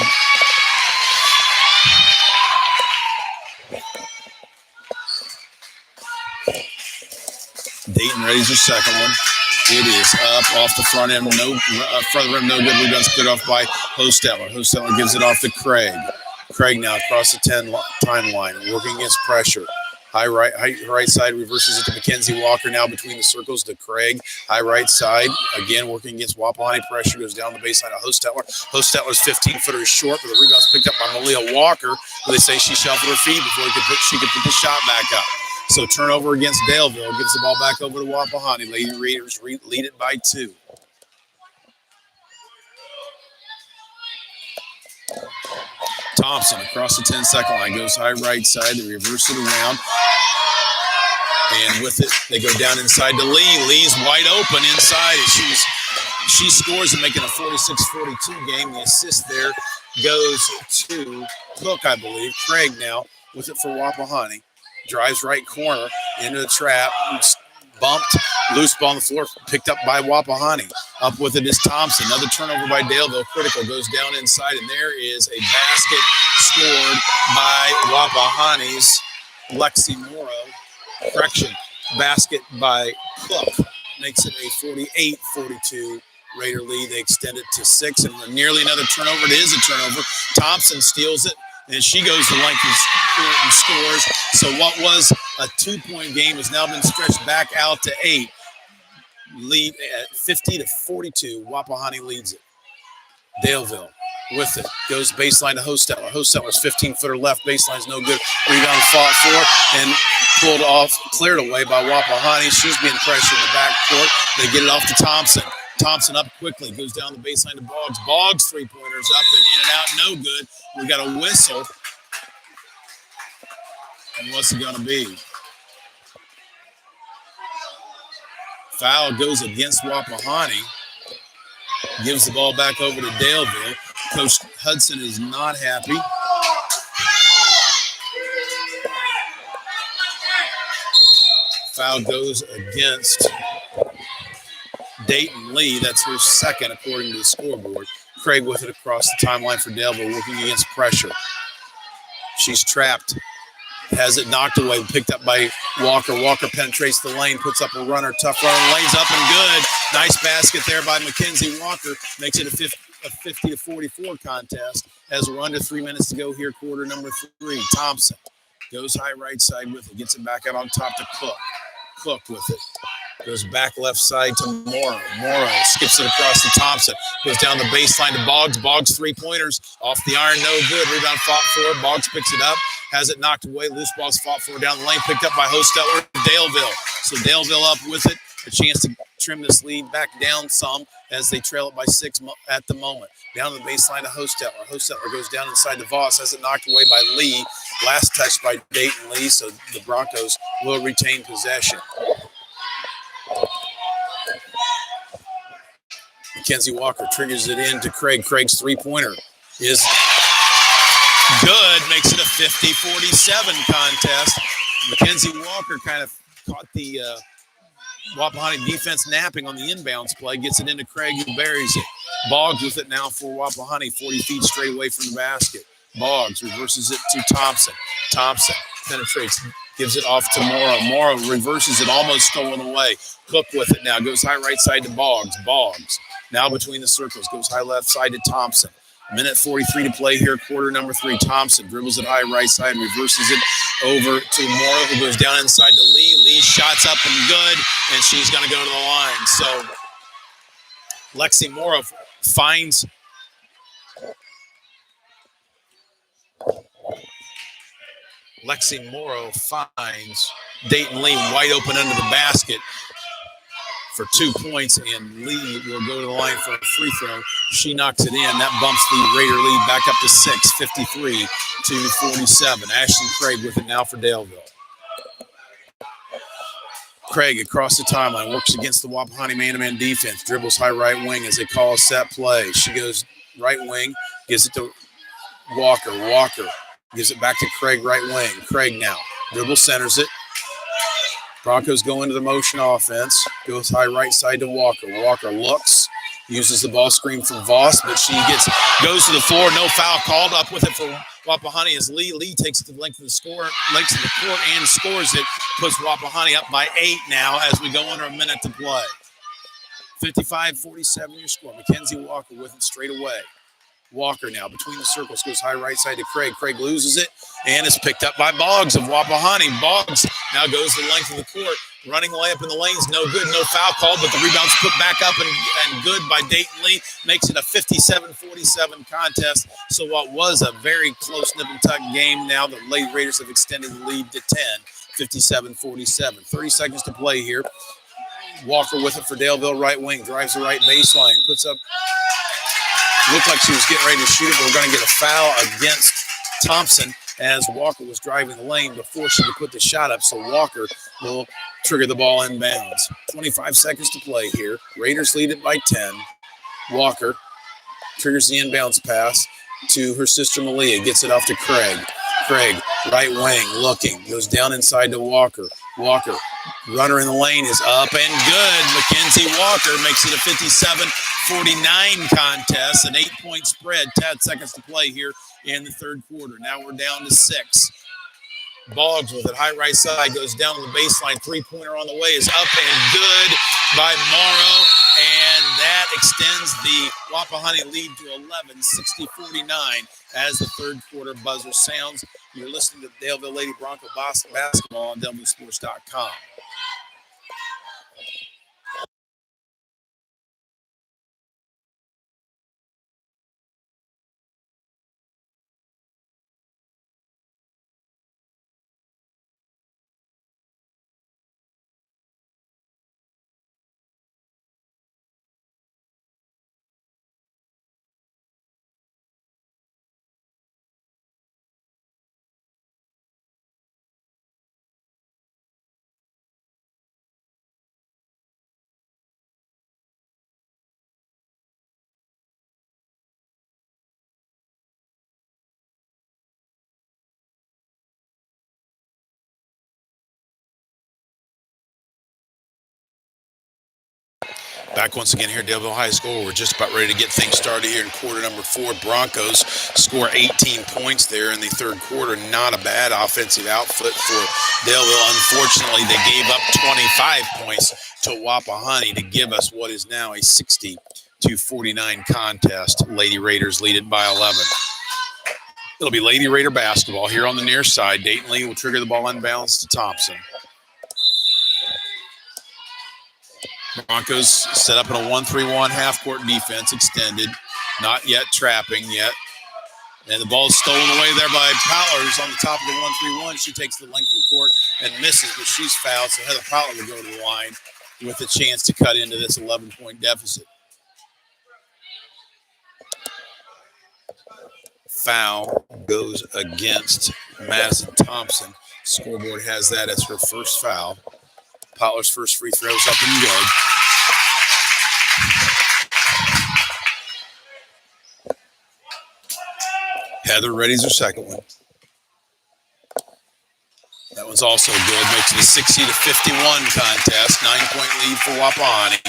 Dayton readies her second one. It is up off the front end. Front of the rim, no good. Rebound's cleared off by Hostetler. Hostetler gives it off to Craig. Craig now across the 10 timeline, working against pressure. High right side, reverses it to Mackenzie Walker now between the circles to Craig. High right side, again working against Wapahani. Pressure goes down the baseline of Hostetler. Hostetler's 15-footer is short, but the rebound's picked up by Malia Walker. They say she shuffled her feet before she could put the shot back up. So turnover against Daleville, gives the ball back over to Wapahani. Lady Raiders lead it by 2. Thompson across the 10-second line. Goes high right side. They reverse it around. And with it, they go down inside to Lee. Lee's wide open inside. And she scores and making a 46-42 game. The assist there goes to Cook, I believe. Craig now with it for Wapahani. Drives right corner into the trap. Bumped. Loose ball on the floor. Picked up by Wapahani. Up with it is Thompson. Another turnover by Daleville. Critical. Goes down inside. And there is a basket scored by Wapahani's Lexi Morrow. Correction. Basket by Cook. Makes it a 48-42 Raider lead. They extend it to 6. And nearly another turnover. It is a turnover. Thompson steals it. And she goes the length and scores. So what was a 2-point game has now been stretched back out to 8. Lead at 50-42. Wapahani leads it. Daleville with it. Goes baseline to Hostetler. Hostetler's 15-footer left. Baseline's no good. Rebound fought for and pulled off, cleared away by Wapahani. She's being pressured in the backcourt. They get it off to Thompson. Thompson up quickly. Goes down the baseline to Boggs. Boggs three-pointers up and in and out. No good. We got a whistle. And what's it going to be? Foul goes against Wapahani. Gives the ball back over to Daleville. Coach Hudson is not happy. Foul goes against Dayton Lee. That's her second according to the scoreboard. Craig with it across the timeline for Daleville, working against pressure. She's trapped. Has it knocked away, picked up by Walker. Walker penetrates the lane, puts up a runner, tough runner, lays up and good. Nice basket there by Mackenzie Walker. Makes it a 50-44 contest as we're under 3 minutes to go here, quarter number 3. Thompson goes high right side with it, gets it back out on top to Cook. Cook with it. Goes back left side to Morrow. Morrow skips it across to Thompson. Goes down the baseline to Boggs. Boggs three-pointers. Off the iron, no good. Rebound fought for. Boggs picks it up. Has it knocked away. Loose ball's fought for down the lane. Picked up by Hostetler. Daleville. So Daleville up with it. A chance to trim this lead back down some as they trail it by 6 at the moment. Down the baseline to Hostetler. Hostetler goes down inside the Voss. Has it knocked away by Lee. Last touch by Dayton Lee. So the Broncos will retain possession. Mackenzie Walker triggers it in to Craig. Craig's three-pointer is good. Makes it a 50-47 contest. Mackenzie Walker kind of caught the Wapahani defense napping on the inbounds play. Gets it into Craig, who buries it. Boggs with it now for Wapahani. 40 feet straight away from the basket. Boggs reverses it to Thompson. Thompson penetrates. Gives it off to Morrow. Morrow reverses it, almost stolen away. Cook with it now. Goes high right side to Boggs. Boggs now between the circles. Goes high left side to Thompson. Minute 43 to play here, quarter number 3. Thompson dribbles it high right side, reverses it over to Morrow, who goes down inside to Lee. Lee shots up and good, and she's going to go to the line. So Lexi Morrow finds Dayton Lee wide open under the basket for 2 points, and Lee will go to the line for a free throw. She knocks it in. That bumps the Raider lead back up to 6, 53-47. Ashton Craig with it now for Daleville. Craig across the timeline, works against the Wapahani man-to-man defense, dribbles high right wing as they call a set play. She goes right wing, gives it to Walker. Walker gives it back to Craig right wing. Craig now dribble centers it. Broncos go into the motion offense. Goes high right side to Walker. Walker looks, uses the ball screen from Voss, but she goes to the floor. No foul called. Up with it for Wapahani as Lee. Lee takes it to the length of the court and scores it. Puts Wapahani up by 8 now as we go under a minute to play. 55-47 your score. Mackenzie Walker with it straight away. Walker now between the circles, goes high right side to Craig. Craig loses it and is picked up by Boggs of Wapahani. Boggs now goes the length of the court. Running layup in the lanes, no good, no foul called, but the rebound's put back up and good by Dayton Lee. Makes it a 57-47 contest. So what was a very close nip and tuck game, now the Lady Raiders have extended the lead to 10, 57-47. 30 seconds to play here. Walker with it for Daleville right wing, drives the right baseline, puts up. Looked like she was getting ready to shoot it, but we're going to get a foul against Thompson as Walker was driving the lane before she could put the shot up. So Walker will trigger the ball inbounds. 25 seconds to play here. Raiders lead it by 10. Walker triggers the inbounds pass to her sister Malia. Gets it off to Craig. Craig, right wing, looking. Goes down inside to Walker. Walker, runner in the lane is up and good. Mackenzie Walker makes it a 57-49 contest. An 8-point spread. 10 seconds to play here in the third quarter. Now we're down to 6. Boggs with it, high right side, goes down to the baseline. Three-pointer on the way is up and good by Morrow. And that extends the Wapahani lead to 11, 60-49 as the third quarter buzzer sounds. You're listening to Daleville Lady Bronco basketball on DalevilleSports.com. Back once again here at Daleville High School. We're just about ready to get things started here in quarter number 4. Broncos score 18 points there in the third quarter. Not a bad offensive output for Daleville. Unfortunately, they gave up 25 points to Wapahani to give us what is now a 60-49 contest. Lady Raiders lead it by 11. It'll be Lady Raider basketball here on the near side. Dayton Lee will trigger the ball unbalanced to Thompson. Broncos set up in a 1-3-1 half-court defense, extended, not yet trapping yet. And the ball is stolen away there by Powers on the top of the 1-3-1. She takes the length of the court and misses, but she's fouled, so Heather Powler will go to the line with a chance to cut into this 11-point deficit. Foul goes against Madison Thompson. Scoreboard has that as her first foul. Powler's first free throw is up and good. Heather readies her second one. That one's also good. Makes it a 60-51 contest. 9-point lead for Wapahani.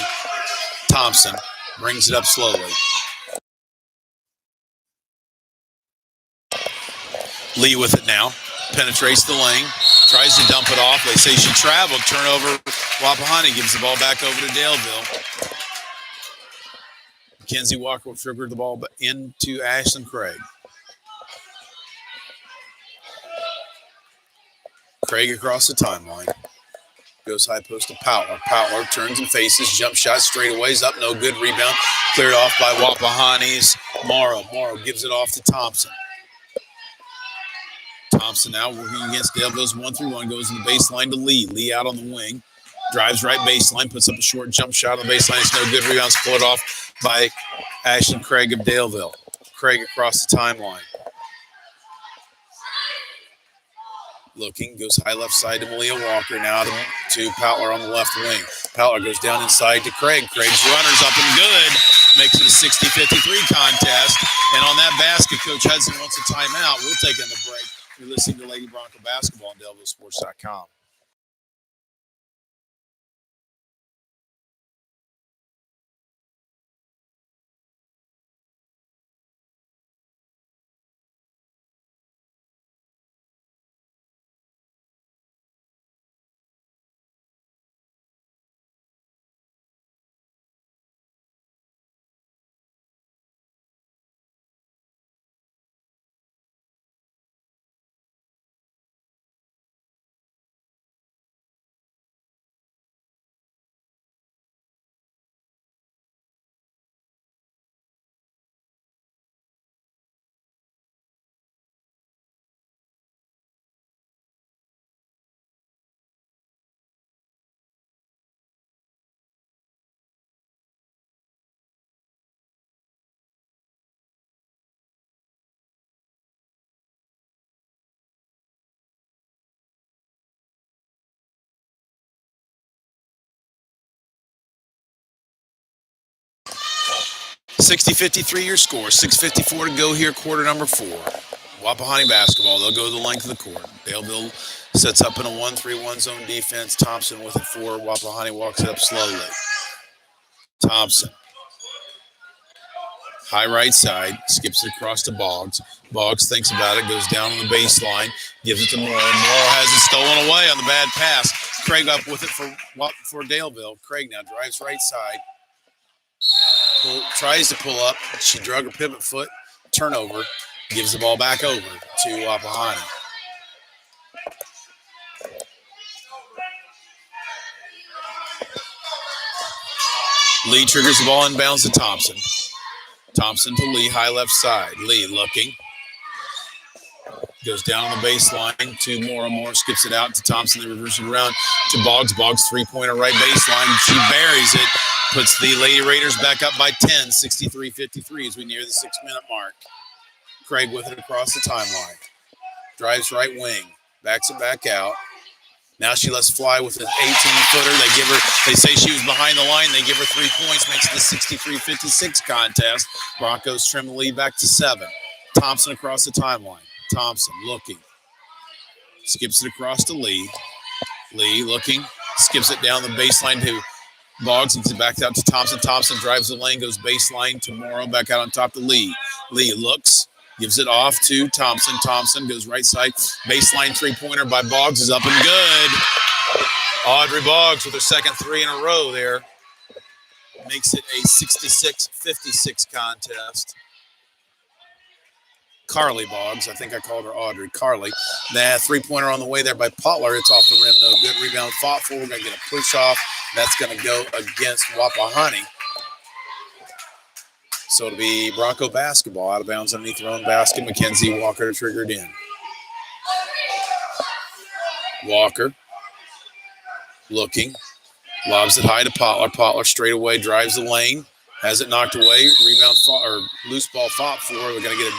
Thompson brings it up slowly. Lee with it now. Penetrates the lane. Tries to dump it off. They say she traveled. Turnover. Wapahani gives the ball back over to Daleville. Mackenzie Walker will trigger the ball into Ashlyn Craig. Craig across the timeline. Goes high post to Powler. Powler turns and faces. Jump shot straightaways up. No good. Rebound. Cleared off by Wapahani's Morrow. Morrow gives it off to Thompson. Thompson now working against Daleville's 1-3-1. Goes in the baseline to Lee. Lee out on the wing. Drives right baseline. Puts up a short jump shot on the baseline. It's no good. Rebounds pulled off by Ashlyn Craig of Daleville. Craig across the timeline. Looking, goes high left side to Malia Walker. Now to Powler on the left wing. Powler goes down inside to Craig. Craig's runner's up and good. Makes it a 60-53 contest. And on that basket, Coach Hudson wants a timeout. We'll take in the break. You're listening to Lady Bronco Basketball on DalevilleSports.com. 60-53 your score. 6:54 to go here, quarter number 4. Wapahani basketball. They'll go the length of the court. Daleville sets up in a 1-3-1 zone defense. Thompson with it for Wapahani walks it up slowly. Thompson. High right side, skips it across to Boggs. Boggs thinks about it, goes down on the baseline, gives it to Morrow. Morrow has it stolen away on the bad pass. Craig up with it for Daleville. Craig now drives right side. Tries to pull up. She drug her pivot foot. Turnover. Gives the ball back over to Wapahani. Lee triggers the ball inbounds to Thompson. Thompson to Lee, high left side. Lee looking. Goes down on the baseline to Morrow. Morrow skips it out to Thompson. They reverse it around to Boggs. Boggs three-pointer right baseline. She buries it. Puts the Lady Raiders back up by 10, 63-53 as we near the 6-minute mark. Craig with it across the timeline. Drives right wing. Backs it back out. Now she lets fly with an 18-footer. They say she was behind the line. They give her 3 points. Makes it the 63-56 contest. Broncos trim the lead back to 7. Thompson across the timeline. Thompson looking. Skips it across to Lee. Lee looking. Skips it down the baseline to Boggs. Gets it back out to Thompson. Thompson drives the lane. Goes baseline to Morrow. Back out on top to Lee. Lee looks. Gives it off to Thompson. Thompson goes right side. Baseline three-pointer by Boggs is up and good. Audrey Boggs with her second 3 in a row there. Makes it a 66-56 contest. Carly Boggs. I think I called her Audrey. Carly. That three-pointer on the way there by Potler. It's off the rim. No good. Rebound fought for. We're going to get a push off. That's going to go against Wapahani. So it'll be Bronco basketball out of bounds underneath their own basket. Mackenzie Walker triggered in. Walker looking. Lobs it high to Potler. Potler straight away drives the lane. Has it knocked away. Rebound or loose ball fought for. We're going to get a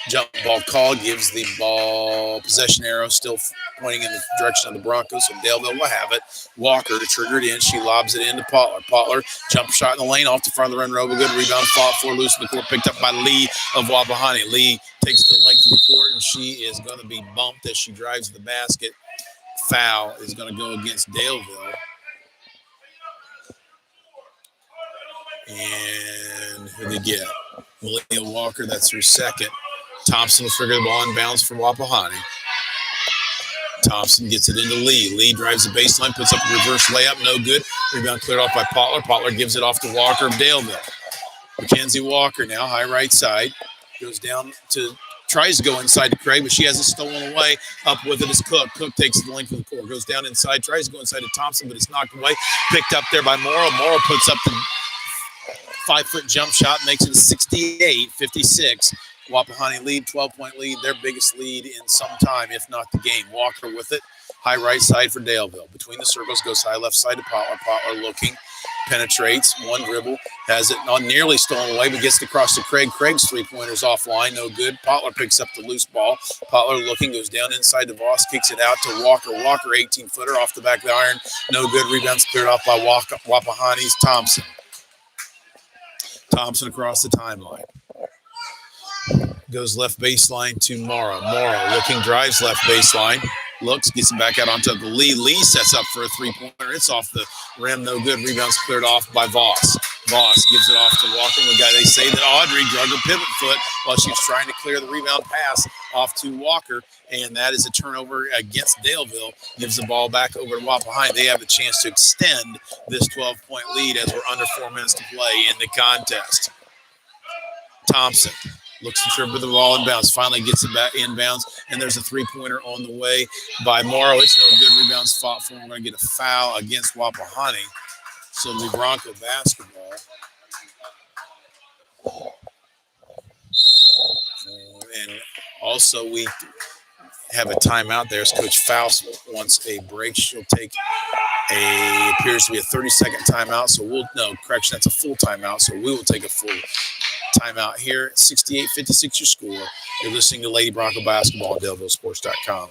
jump ball call. Gives the ball possession arrow still pointing in the direction of the Broncos. So Daleville will have it. Walker to trigger it in. She lobs it into Potler. Potler jump shot in the lane off the front of the run. Robo good rebound fought for. Loose in the court. Picked up by Lee of Wapahani. Lee takes the length of the court and she is going to be bumped as she drives to the basket. Foul is going to go against Daleville. And who they get? Malia Walker, that's her second. Thompson will trigger the ball in bounds for Wapahani. Thompson gets it into Lee. Lee drives the baseline, puts up a reverse layup, no good. Rebound cleared off by Potler. Potler gives it off to Walker of Daleville. Mackenzie Walker now, high right side. Goes down to, tries to go inside to Craig, but she has it stolen away. Up with it is Cook. Cook takes the length of the court, goes down inside, tries to go inside to Thompson, but it's knocked away. Picked up there by Morrow. Morrow puts up the 5-foot jump shot, makes it a 68-56. Wapahani lead, 12-point lead, their biggest lead in some time, if not the game. Walker with it, high right side for Daleville. Between the circles, goes high left side to Potler. Potler looking, penetrates, one dribble, has it not nearly stolen away, but gets it across to Craig. Craig's three-pointer's offline, no good. Potler picks up the loose ball. Potler looking, goes down inside to Voss, kicks it out to Walker. Walker, 18-footer off the back of the iron, no good. Rebounds cleared off by Wapahani's Thompson. Thompson across the timeline. Goes left baseline to Morrow. Morrow looking, drives left baseline. Looks, gets it back out onto the Lee. Lee sets up for a three-pointer. It's off the rim, no good. Rebounds cleared off by Voss. Voss gives it off to Walker. The guy, they say that Audrey drug her pivot foot while she was trying to clear the rebound pass off to Walker. And that is a turnover against Daleville. Gives the ball back over to Wapahani. They have a chance to extend this 12-point lead as we're under 4 minutes to play in the contest. Thompson looks to trip with the ball inbounds. Finally gets it back inbounds. And there's a three-pointer on the way by Morrow. It's no good. Rebounds fought for. We're going to get a foul against Wapahani. So the Bronco basketball. And also we have a timeout there as Coach Faust wants a break. She'll take appears to be a 30-second timeout. So that's a full timeout. So we will take a full timeout here. 68-56 your score. You're listening to Lady Bronco Basketball on DalevilleSports.com.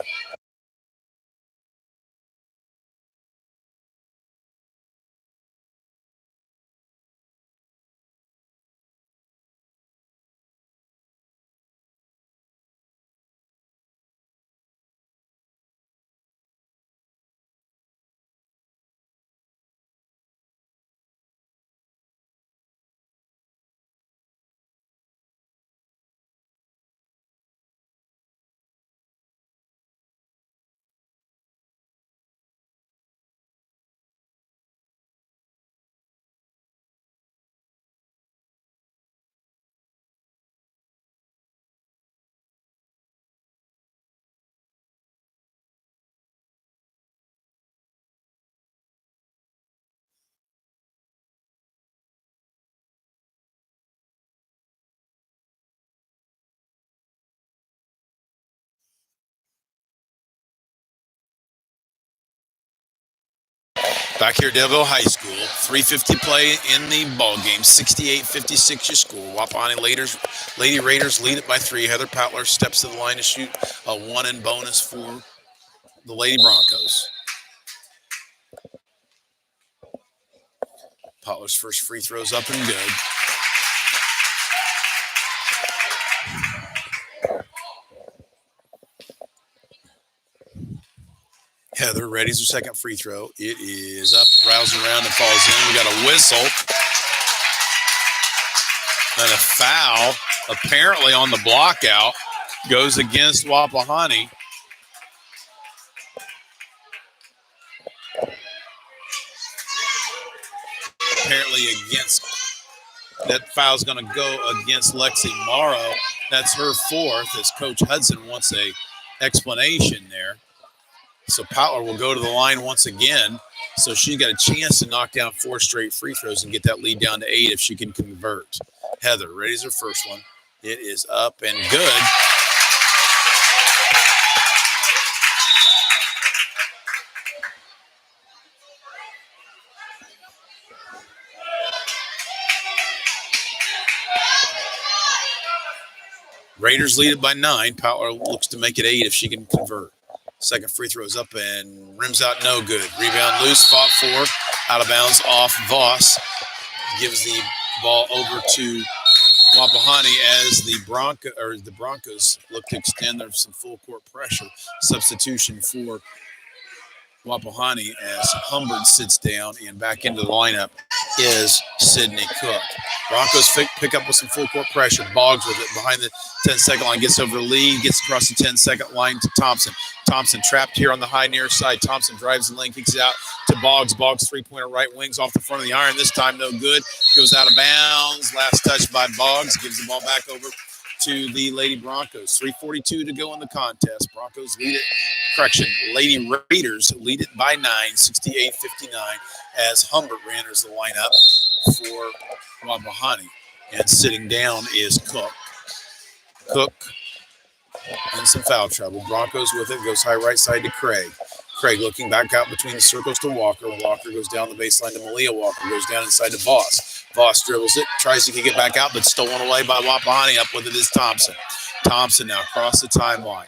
Back here at Daleville High School, 3:50 play in the ball game. 68-56 your score. Wapahani Lady Raiders lead it by 3. Heather Patler steps to the line to shoot a 1 and bonus for the Lady Broncos. Patler's first free throw's up and good. Heather readies her second free throw. It is up, rousing around, and falls in. We got a whistle. And a foul, apparently on the block out, goes against Wapahani. Apparently against, that foul's going to go against Lexi Morrow. That's her fourth, as Coach Hudson wants a explanation there. So Patler will go to the line once again. So she's got a chance to knock down 4 straight free throws and get that lead down to 8 if she can convert. Heather readies her first one. It is up and good. Raiders lead it by 9. Patler looks to make it 8 if she can convert. Second free throw is up and rims out, no good. Rebound loose, fought for, out of bounds off Voss. Gives the ball over to Wapahani as the Broncos look to extend their some full court pressure. Substitution for Wapahani as Humbert sits down, and back into the lineup is Sydney Cook. Broncos pick up with some full court pressure. Boggs with it behind the 10-second line, gets over Lee, gets across the 10-second line to Thompson. Thompson trapped here on the high near side. Thompson drives the lane, kicks it out to Boggs. Boggs three-pointer right wings off the front of the iron. This time no good. Goes out of bounds. Last touch by Boggs. Gives the ball back over to the Lady Broncos. 3:42 to go in the contest. Broncos lead it. Correction, Lady Raiders lead it by 9, 68-59, as Humbert enters the lineup for Wapahani. And sitting down is Cook. Cook in some foul trouble. Broncos with it. Goes high right side to Craig. Craig looking back out between the circles to Walker. Walker goes down the baseline to Malia. Walker goes down inside to Voss. Voss dribbles it, tries to kick it back out, but stolen away by Wapahani. Up with it is Thompson. Thompson now across the timeline.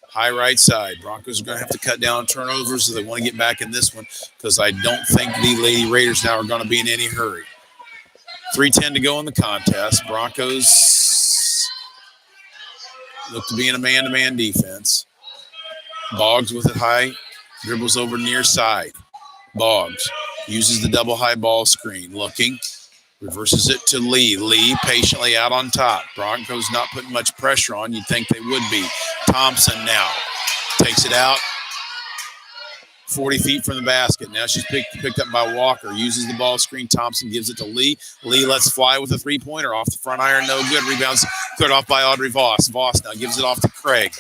High right side. Broncos are going to have to cut down turnovers if they want to get back in this one, because I don't think the Lady Raiders now are going to be in any hurry. 3:10 to go in the contest. Broncos look to be in a man-to-man defense. Boggs with it high. Dribbles over near side. Boggs uses the double high ball screen. Looking. Reverses it to Lee. Lee patiently out on top. Broncos not putting much pressure on. You'd think they would be. Thompson now takes it out 40 feet from the basket. Now she's picked up by Walker. Uses the ball screen. Thompson gives it to Lee. Lee lets fly with a three-pointer off the front iron. No good. Rebounds cleared off by Audrey Voss. Voss now gives it off to Craig.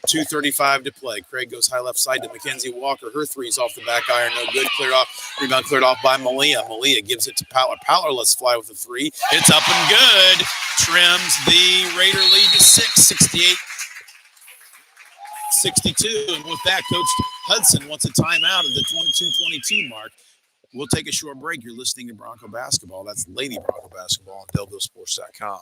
2:35 to play. Craig goes high left side to Mackenzie Walker. Her three's off the back iron. No good. Cleared off. Rebound cleared off by Malia. Malia gives it to Patler. Patler lets fly with a three. It's up and good. Trims the Raider lead to 6, 68-62. And with that, Coach Hudson wants a timeout at the 22-22 mark. We'll take a short break. You're listening to Bronco Basketball. That's Lady Bronco Basketball on DelevilleSports.com.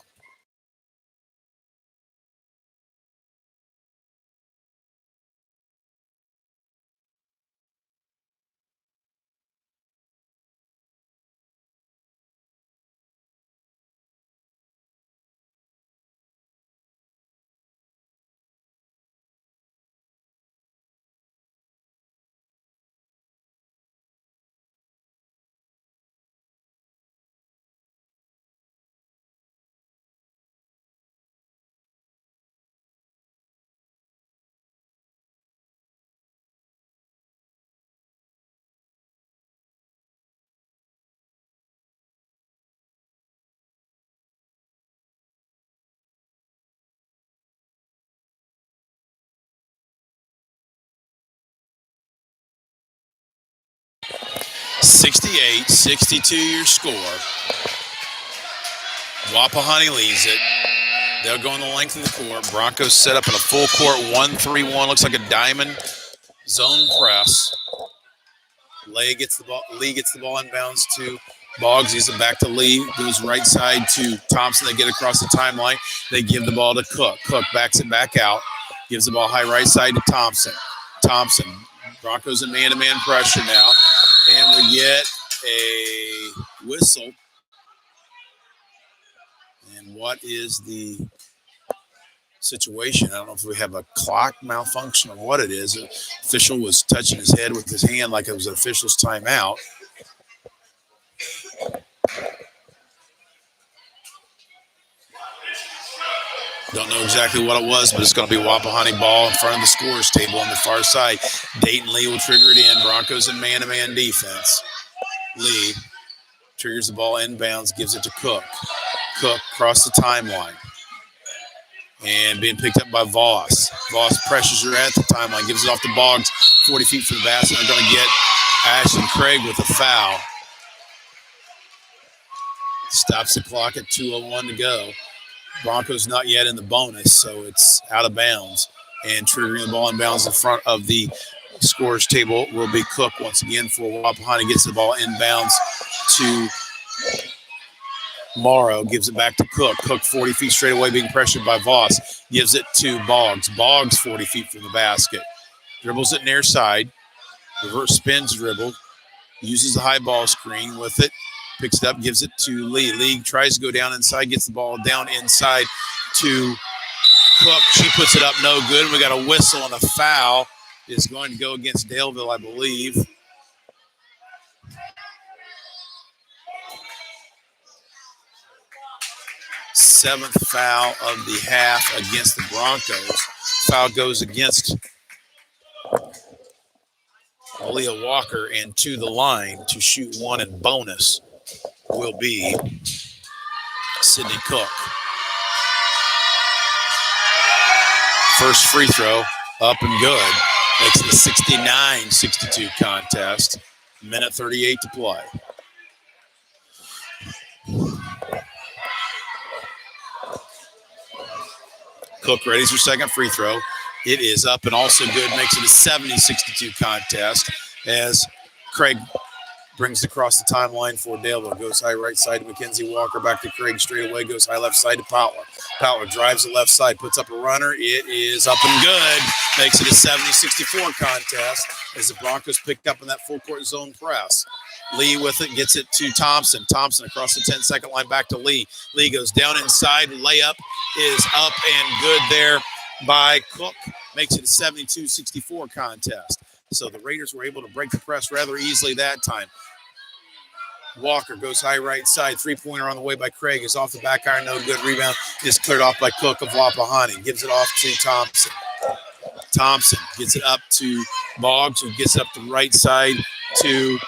(68-62) your score. Wapahani leads it. They'll go on the length of the court. Broncos set up in a full court 1-3-1. Looks like a diamond zone press. Lee gets the ball inbounds to Boggs. He's it back to Lee. Goes right side to Thompson. They get across the timeline. They give the ball to Cook. Cook backs it back out. Gives the ball high right side to Thompson. Thompson. Broncos in man-to-man pressure now. And we get a whistle. And what is the situation? I don't know if we have a clock malfunction or what it is. The official was touching his head with his hand like it was an official's timeout. Don't know exactly what it was, but it's going to be Wapahani ball in front of the scorers table on the far side. Dayton Lee will trigger it in. Broncos in man-to-man defense. Lee triggers the ball inbounds, gives it to Cook. Cook across the timeline. And being picked up by Voss. Voss pressures her at the timeline, gives it off to Boggs, 40 feet from the basket. They're going to get Ashton Craig with a foul. Stops the clock at 2:01 to go. Broncos not yet in the bonus, so it's out of bounds. And triggering the ball in bounds in front of the scorers table will be Cook once again for Wapahani. Gets the ball inbounds to Morrow. Gives it back to Cook. Cook 40 feet straight away being pressured by Voss. Gives it to Boggs. Boggs 40 feet from the basket. Dribbles it near side. Reverse spins dribble. Uses the high ball screen with it. Picks it up, gives it to Lee. Lee tries to go down inside, gets the ball down inside to Cook. She puts it up, no good. We got a whistle, and a foul is going to go against Daleville, I believe. Seventh foul of the half against the Broncos. Foul goes against Aaliyah Walker, and to the line to shoot one in bonus will be Sydney Cook. First free throw, up and good. Makes it a 69-62 contest. Minute 38 to play. Cook readies her second free throw. It is up and also good. Makes it a 70-62 contest as Craig brings it across the timeline for Daleville. Goes high right side to Mackenzie Walker. Back to Craig straight away. Goes high left side to Powler. Powler drives the left side. Puts up a runner. It is up and good. Makes it a 70-64 contest as the Broncos picked up in that full court zone press. Lee with it. Gets it to Thompson. Thompson across the 10-second line back to Lee. Lee goes down inside. Layup is up and good there by Cook. Makes it a 72-64 contest. So the Raiders were able to break the press rather easily that time. Walker goes high right side. Three-pointer on the way by Craig is off the back iron. No good. Rebound is cleared off by Cook of Wapahani. Gives it off to Thompson. Thompson gets it up to Boggs, who gets it up the right side to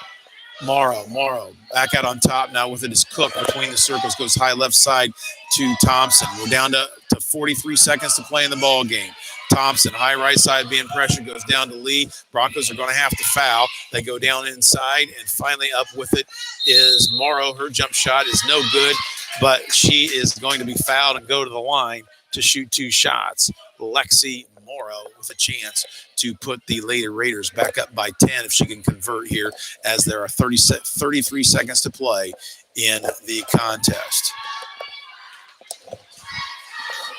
Morrow. Morrow back out on top now with it is Cook between the circles. Goes high left side to Thompson. We're down to 43 seconds to play in the ball game. Thompson, high right side being pressured, goes down to Lee. Broncos are going to have to foul. They go down inside, and finally up with it is Morrow. Her jump shot is no good, but she is going to be fouled and go to the line to shoot two shots. Lexi Morrow with a chance to put the Lady Raiders back up by 10 if she can convert here, as there are 33 seconds to play in the contest.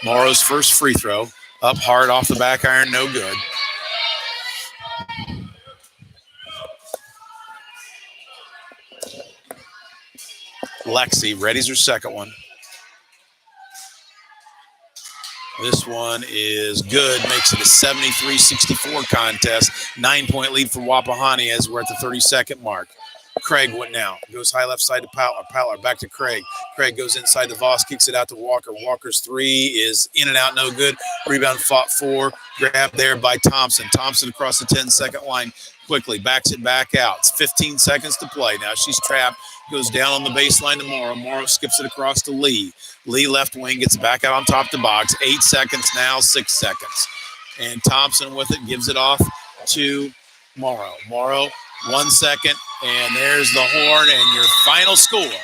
Morrow's first free throw. Up hard off the back iron, no good. Lexi readies her second one. This one is good. Makes it a 73-64 contest. 9-point lead for Wapahani as we're at the 30-second mark. Craig went now. Goes high left side to Powler. Powler back to Craig. Craig goes inside to Voss, kicks it out to Walker. Walker's three is in and out, no good. Rebound fought for. Grab there by Thompson. Thompson across the 10-second line quickly. Backs it back out. It's 15 seconds to play. Now she's trapped. Goes down on the baseline to Morrow. Morrow skips it across to Lee. Lee left wing gets back out on top to Boggs. 8 seconds now, 6 seconds. And Thompson with it gives it off to Morrow. Morrow, 1 second. And there's the horn and your final score.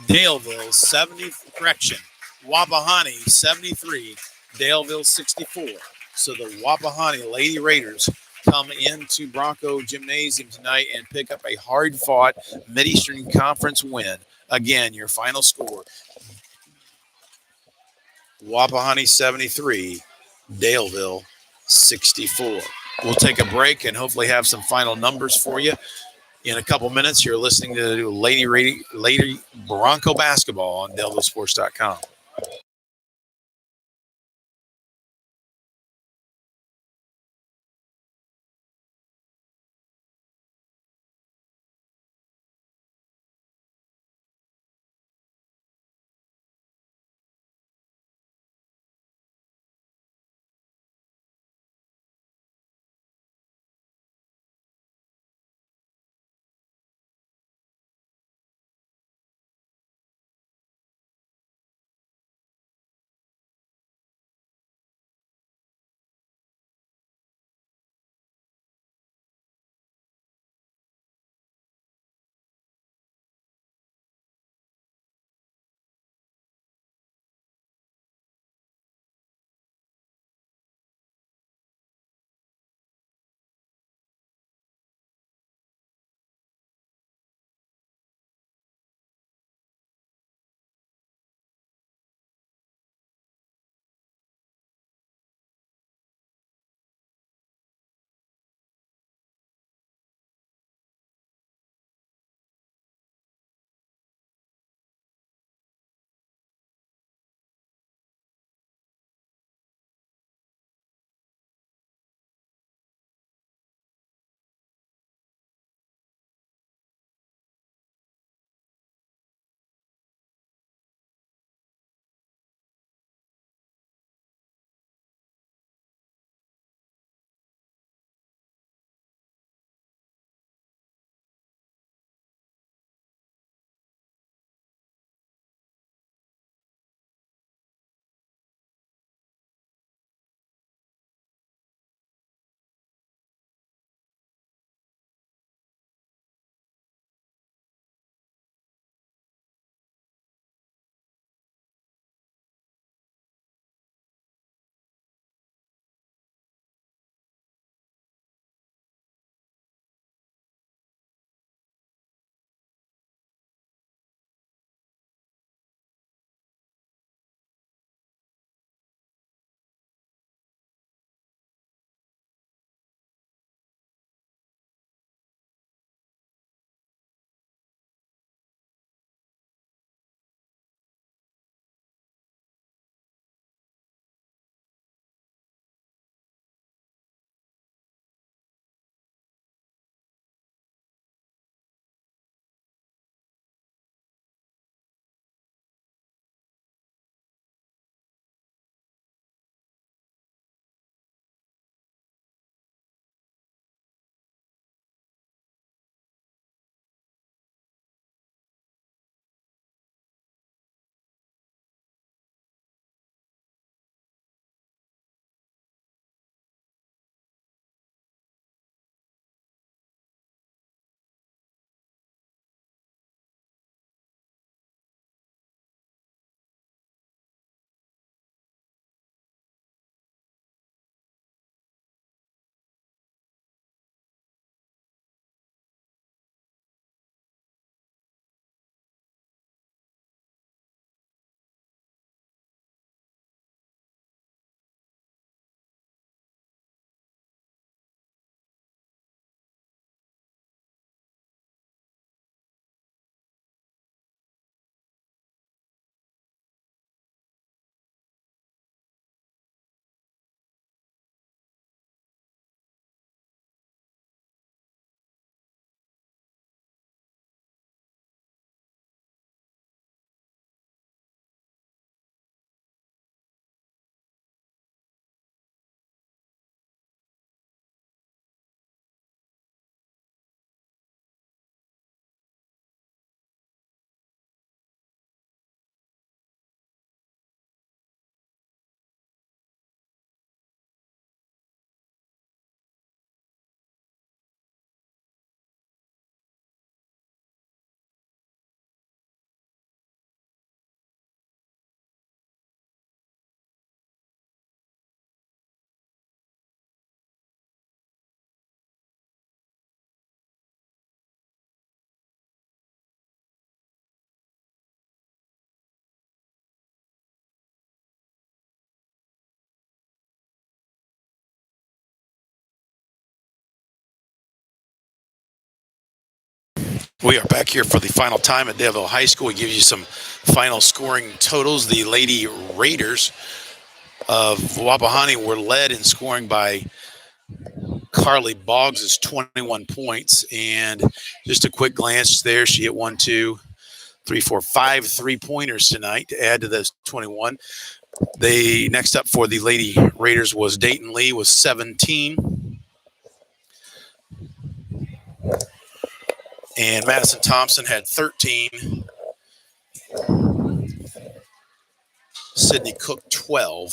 Daleville 73, Daleville 64. So the Wapahani Lady Raiders come into Bronco Gymnasium tonight and pick up a hard-fought Mid-Eastern Conference win. Again, your final score, Wapahani 73, Daleville 64. We'll take a break and hopefully have some final numbers for you. In a couple minutes, you're listening to Lady Bronco Basketball on DalevilleSports.com. We are back here for the final time at Daleville High School. We give you some final scoring totals. The Lady Raiders of Wapahani were led in scoring by Carly Boggs' 21 points. And just a quick glance there, she hit 1, 2, 3, 4, 5 3-pointers tonight to add to those 21. Next up for the Lady Raiders was Dayton Lee with 17. And Madison Thompson had 13. Sydney Cook 12.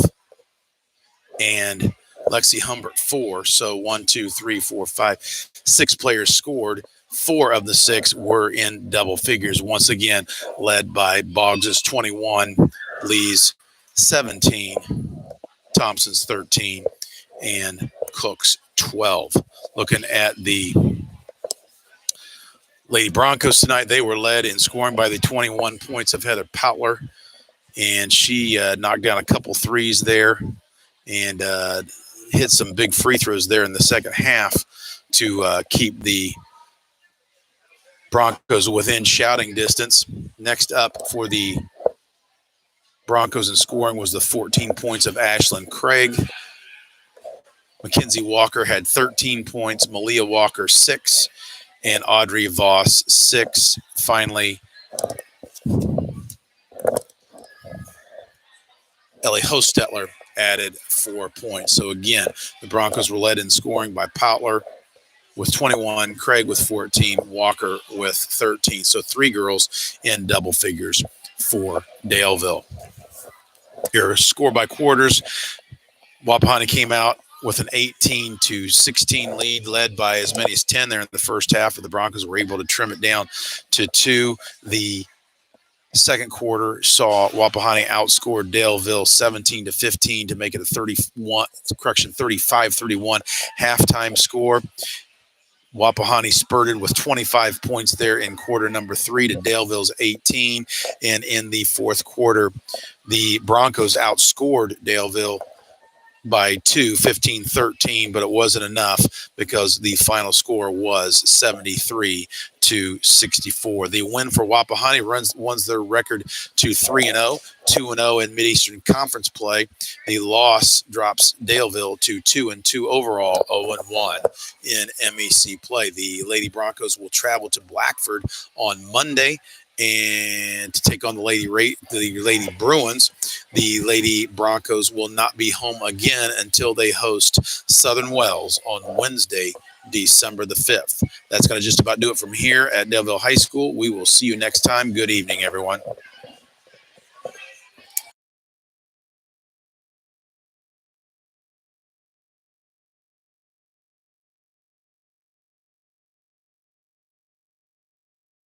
And Lexi Humbert 4. So 1, 2, 3, 4, 5, 6 players scored. 4 of the 6 were in double figures. Once again, led by Boggs' 21, Lee's 17, Thompson's 13, and Cook's 12. Looking at the Lady Broncos tonight, they were led in scoring by the 21 points of Heather Poutler, and she knocked down a couple threes there and hit some big free throws there in the second half to keep the Broncos within shouting distance. Next up for the Broncos in scoring was the 14 points of Ashlyn Craig. Mackenzie Walker had 13 points, Malia Walker 6, and Audrey Voss 6. Finally, Ellie Hostetler added 4 points. So again, the Broncos were led in scoring by Poutler with 21, Craig with 14, Walker with 13. So 3 girls in double figures for Daleville. Your score by quarters, Wapahani came out with an 18-16 lead, led by as many as 10 there in the first half, but the Broncos were able to trim it down to 2. The second quarter saw Wapahani outscored Daleville 17-15 to make it a 35-31 halftime score. Wapahani spurted with 25 points there in quarter number 3 to Daleville's 18. And in the fourth quarter, the Broncos outscored Daleville by 2, 15-13, but it wasn't enough because the final score was 73-64. The win for Wapahani runs their record to 3-0, 2-0 in Mid-Eastern Conference play. The loss drops Daleville to 2-2 overall, 0-1 in MEC play. The Lady Broncos will travel to Blackford on Monday and to take on the Lady Bruins. The Lady Broncos will not be home again until they host Southern Wells on Wednesday, December the 5th. That's going to just about do it from here at Daleville High School. We will see you next time. Good evening, everyone.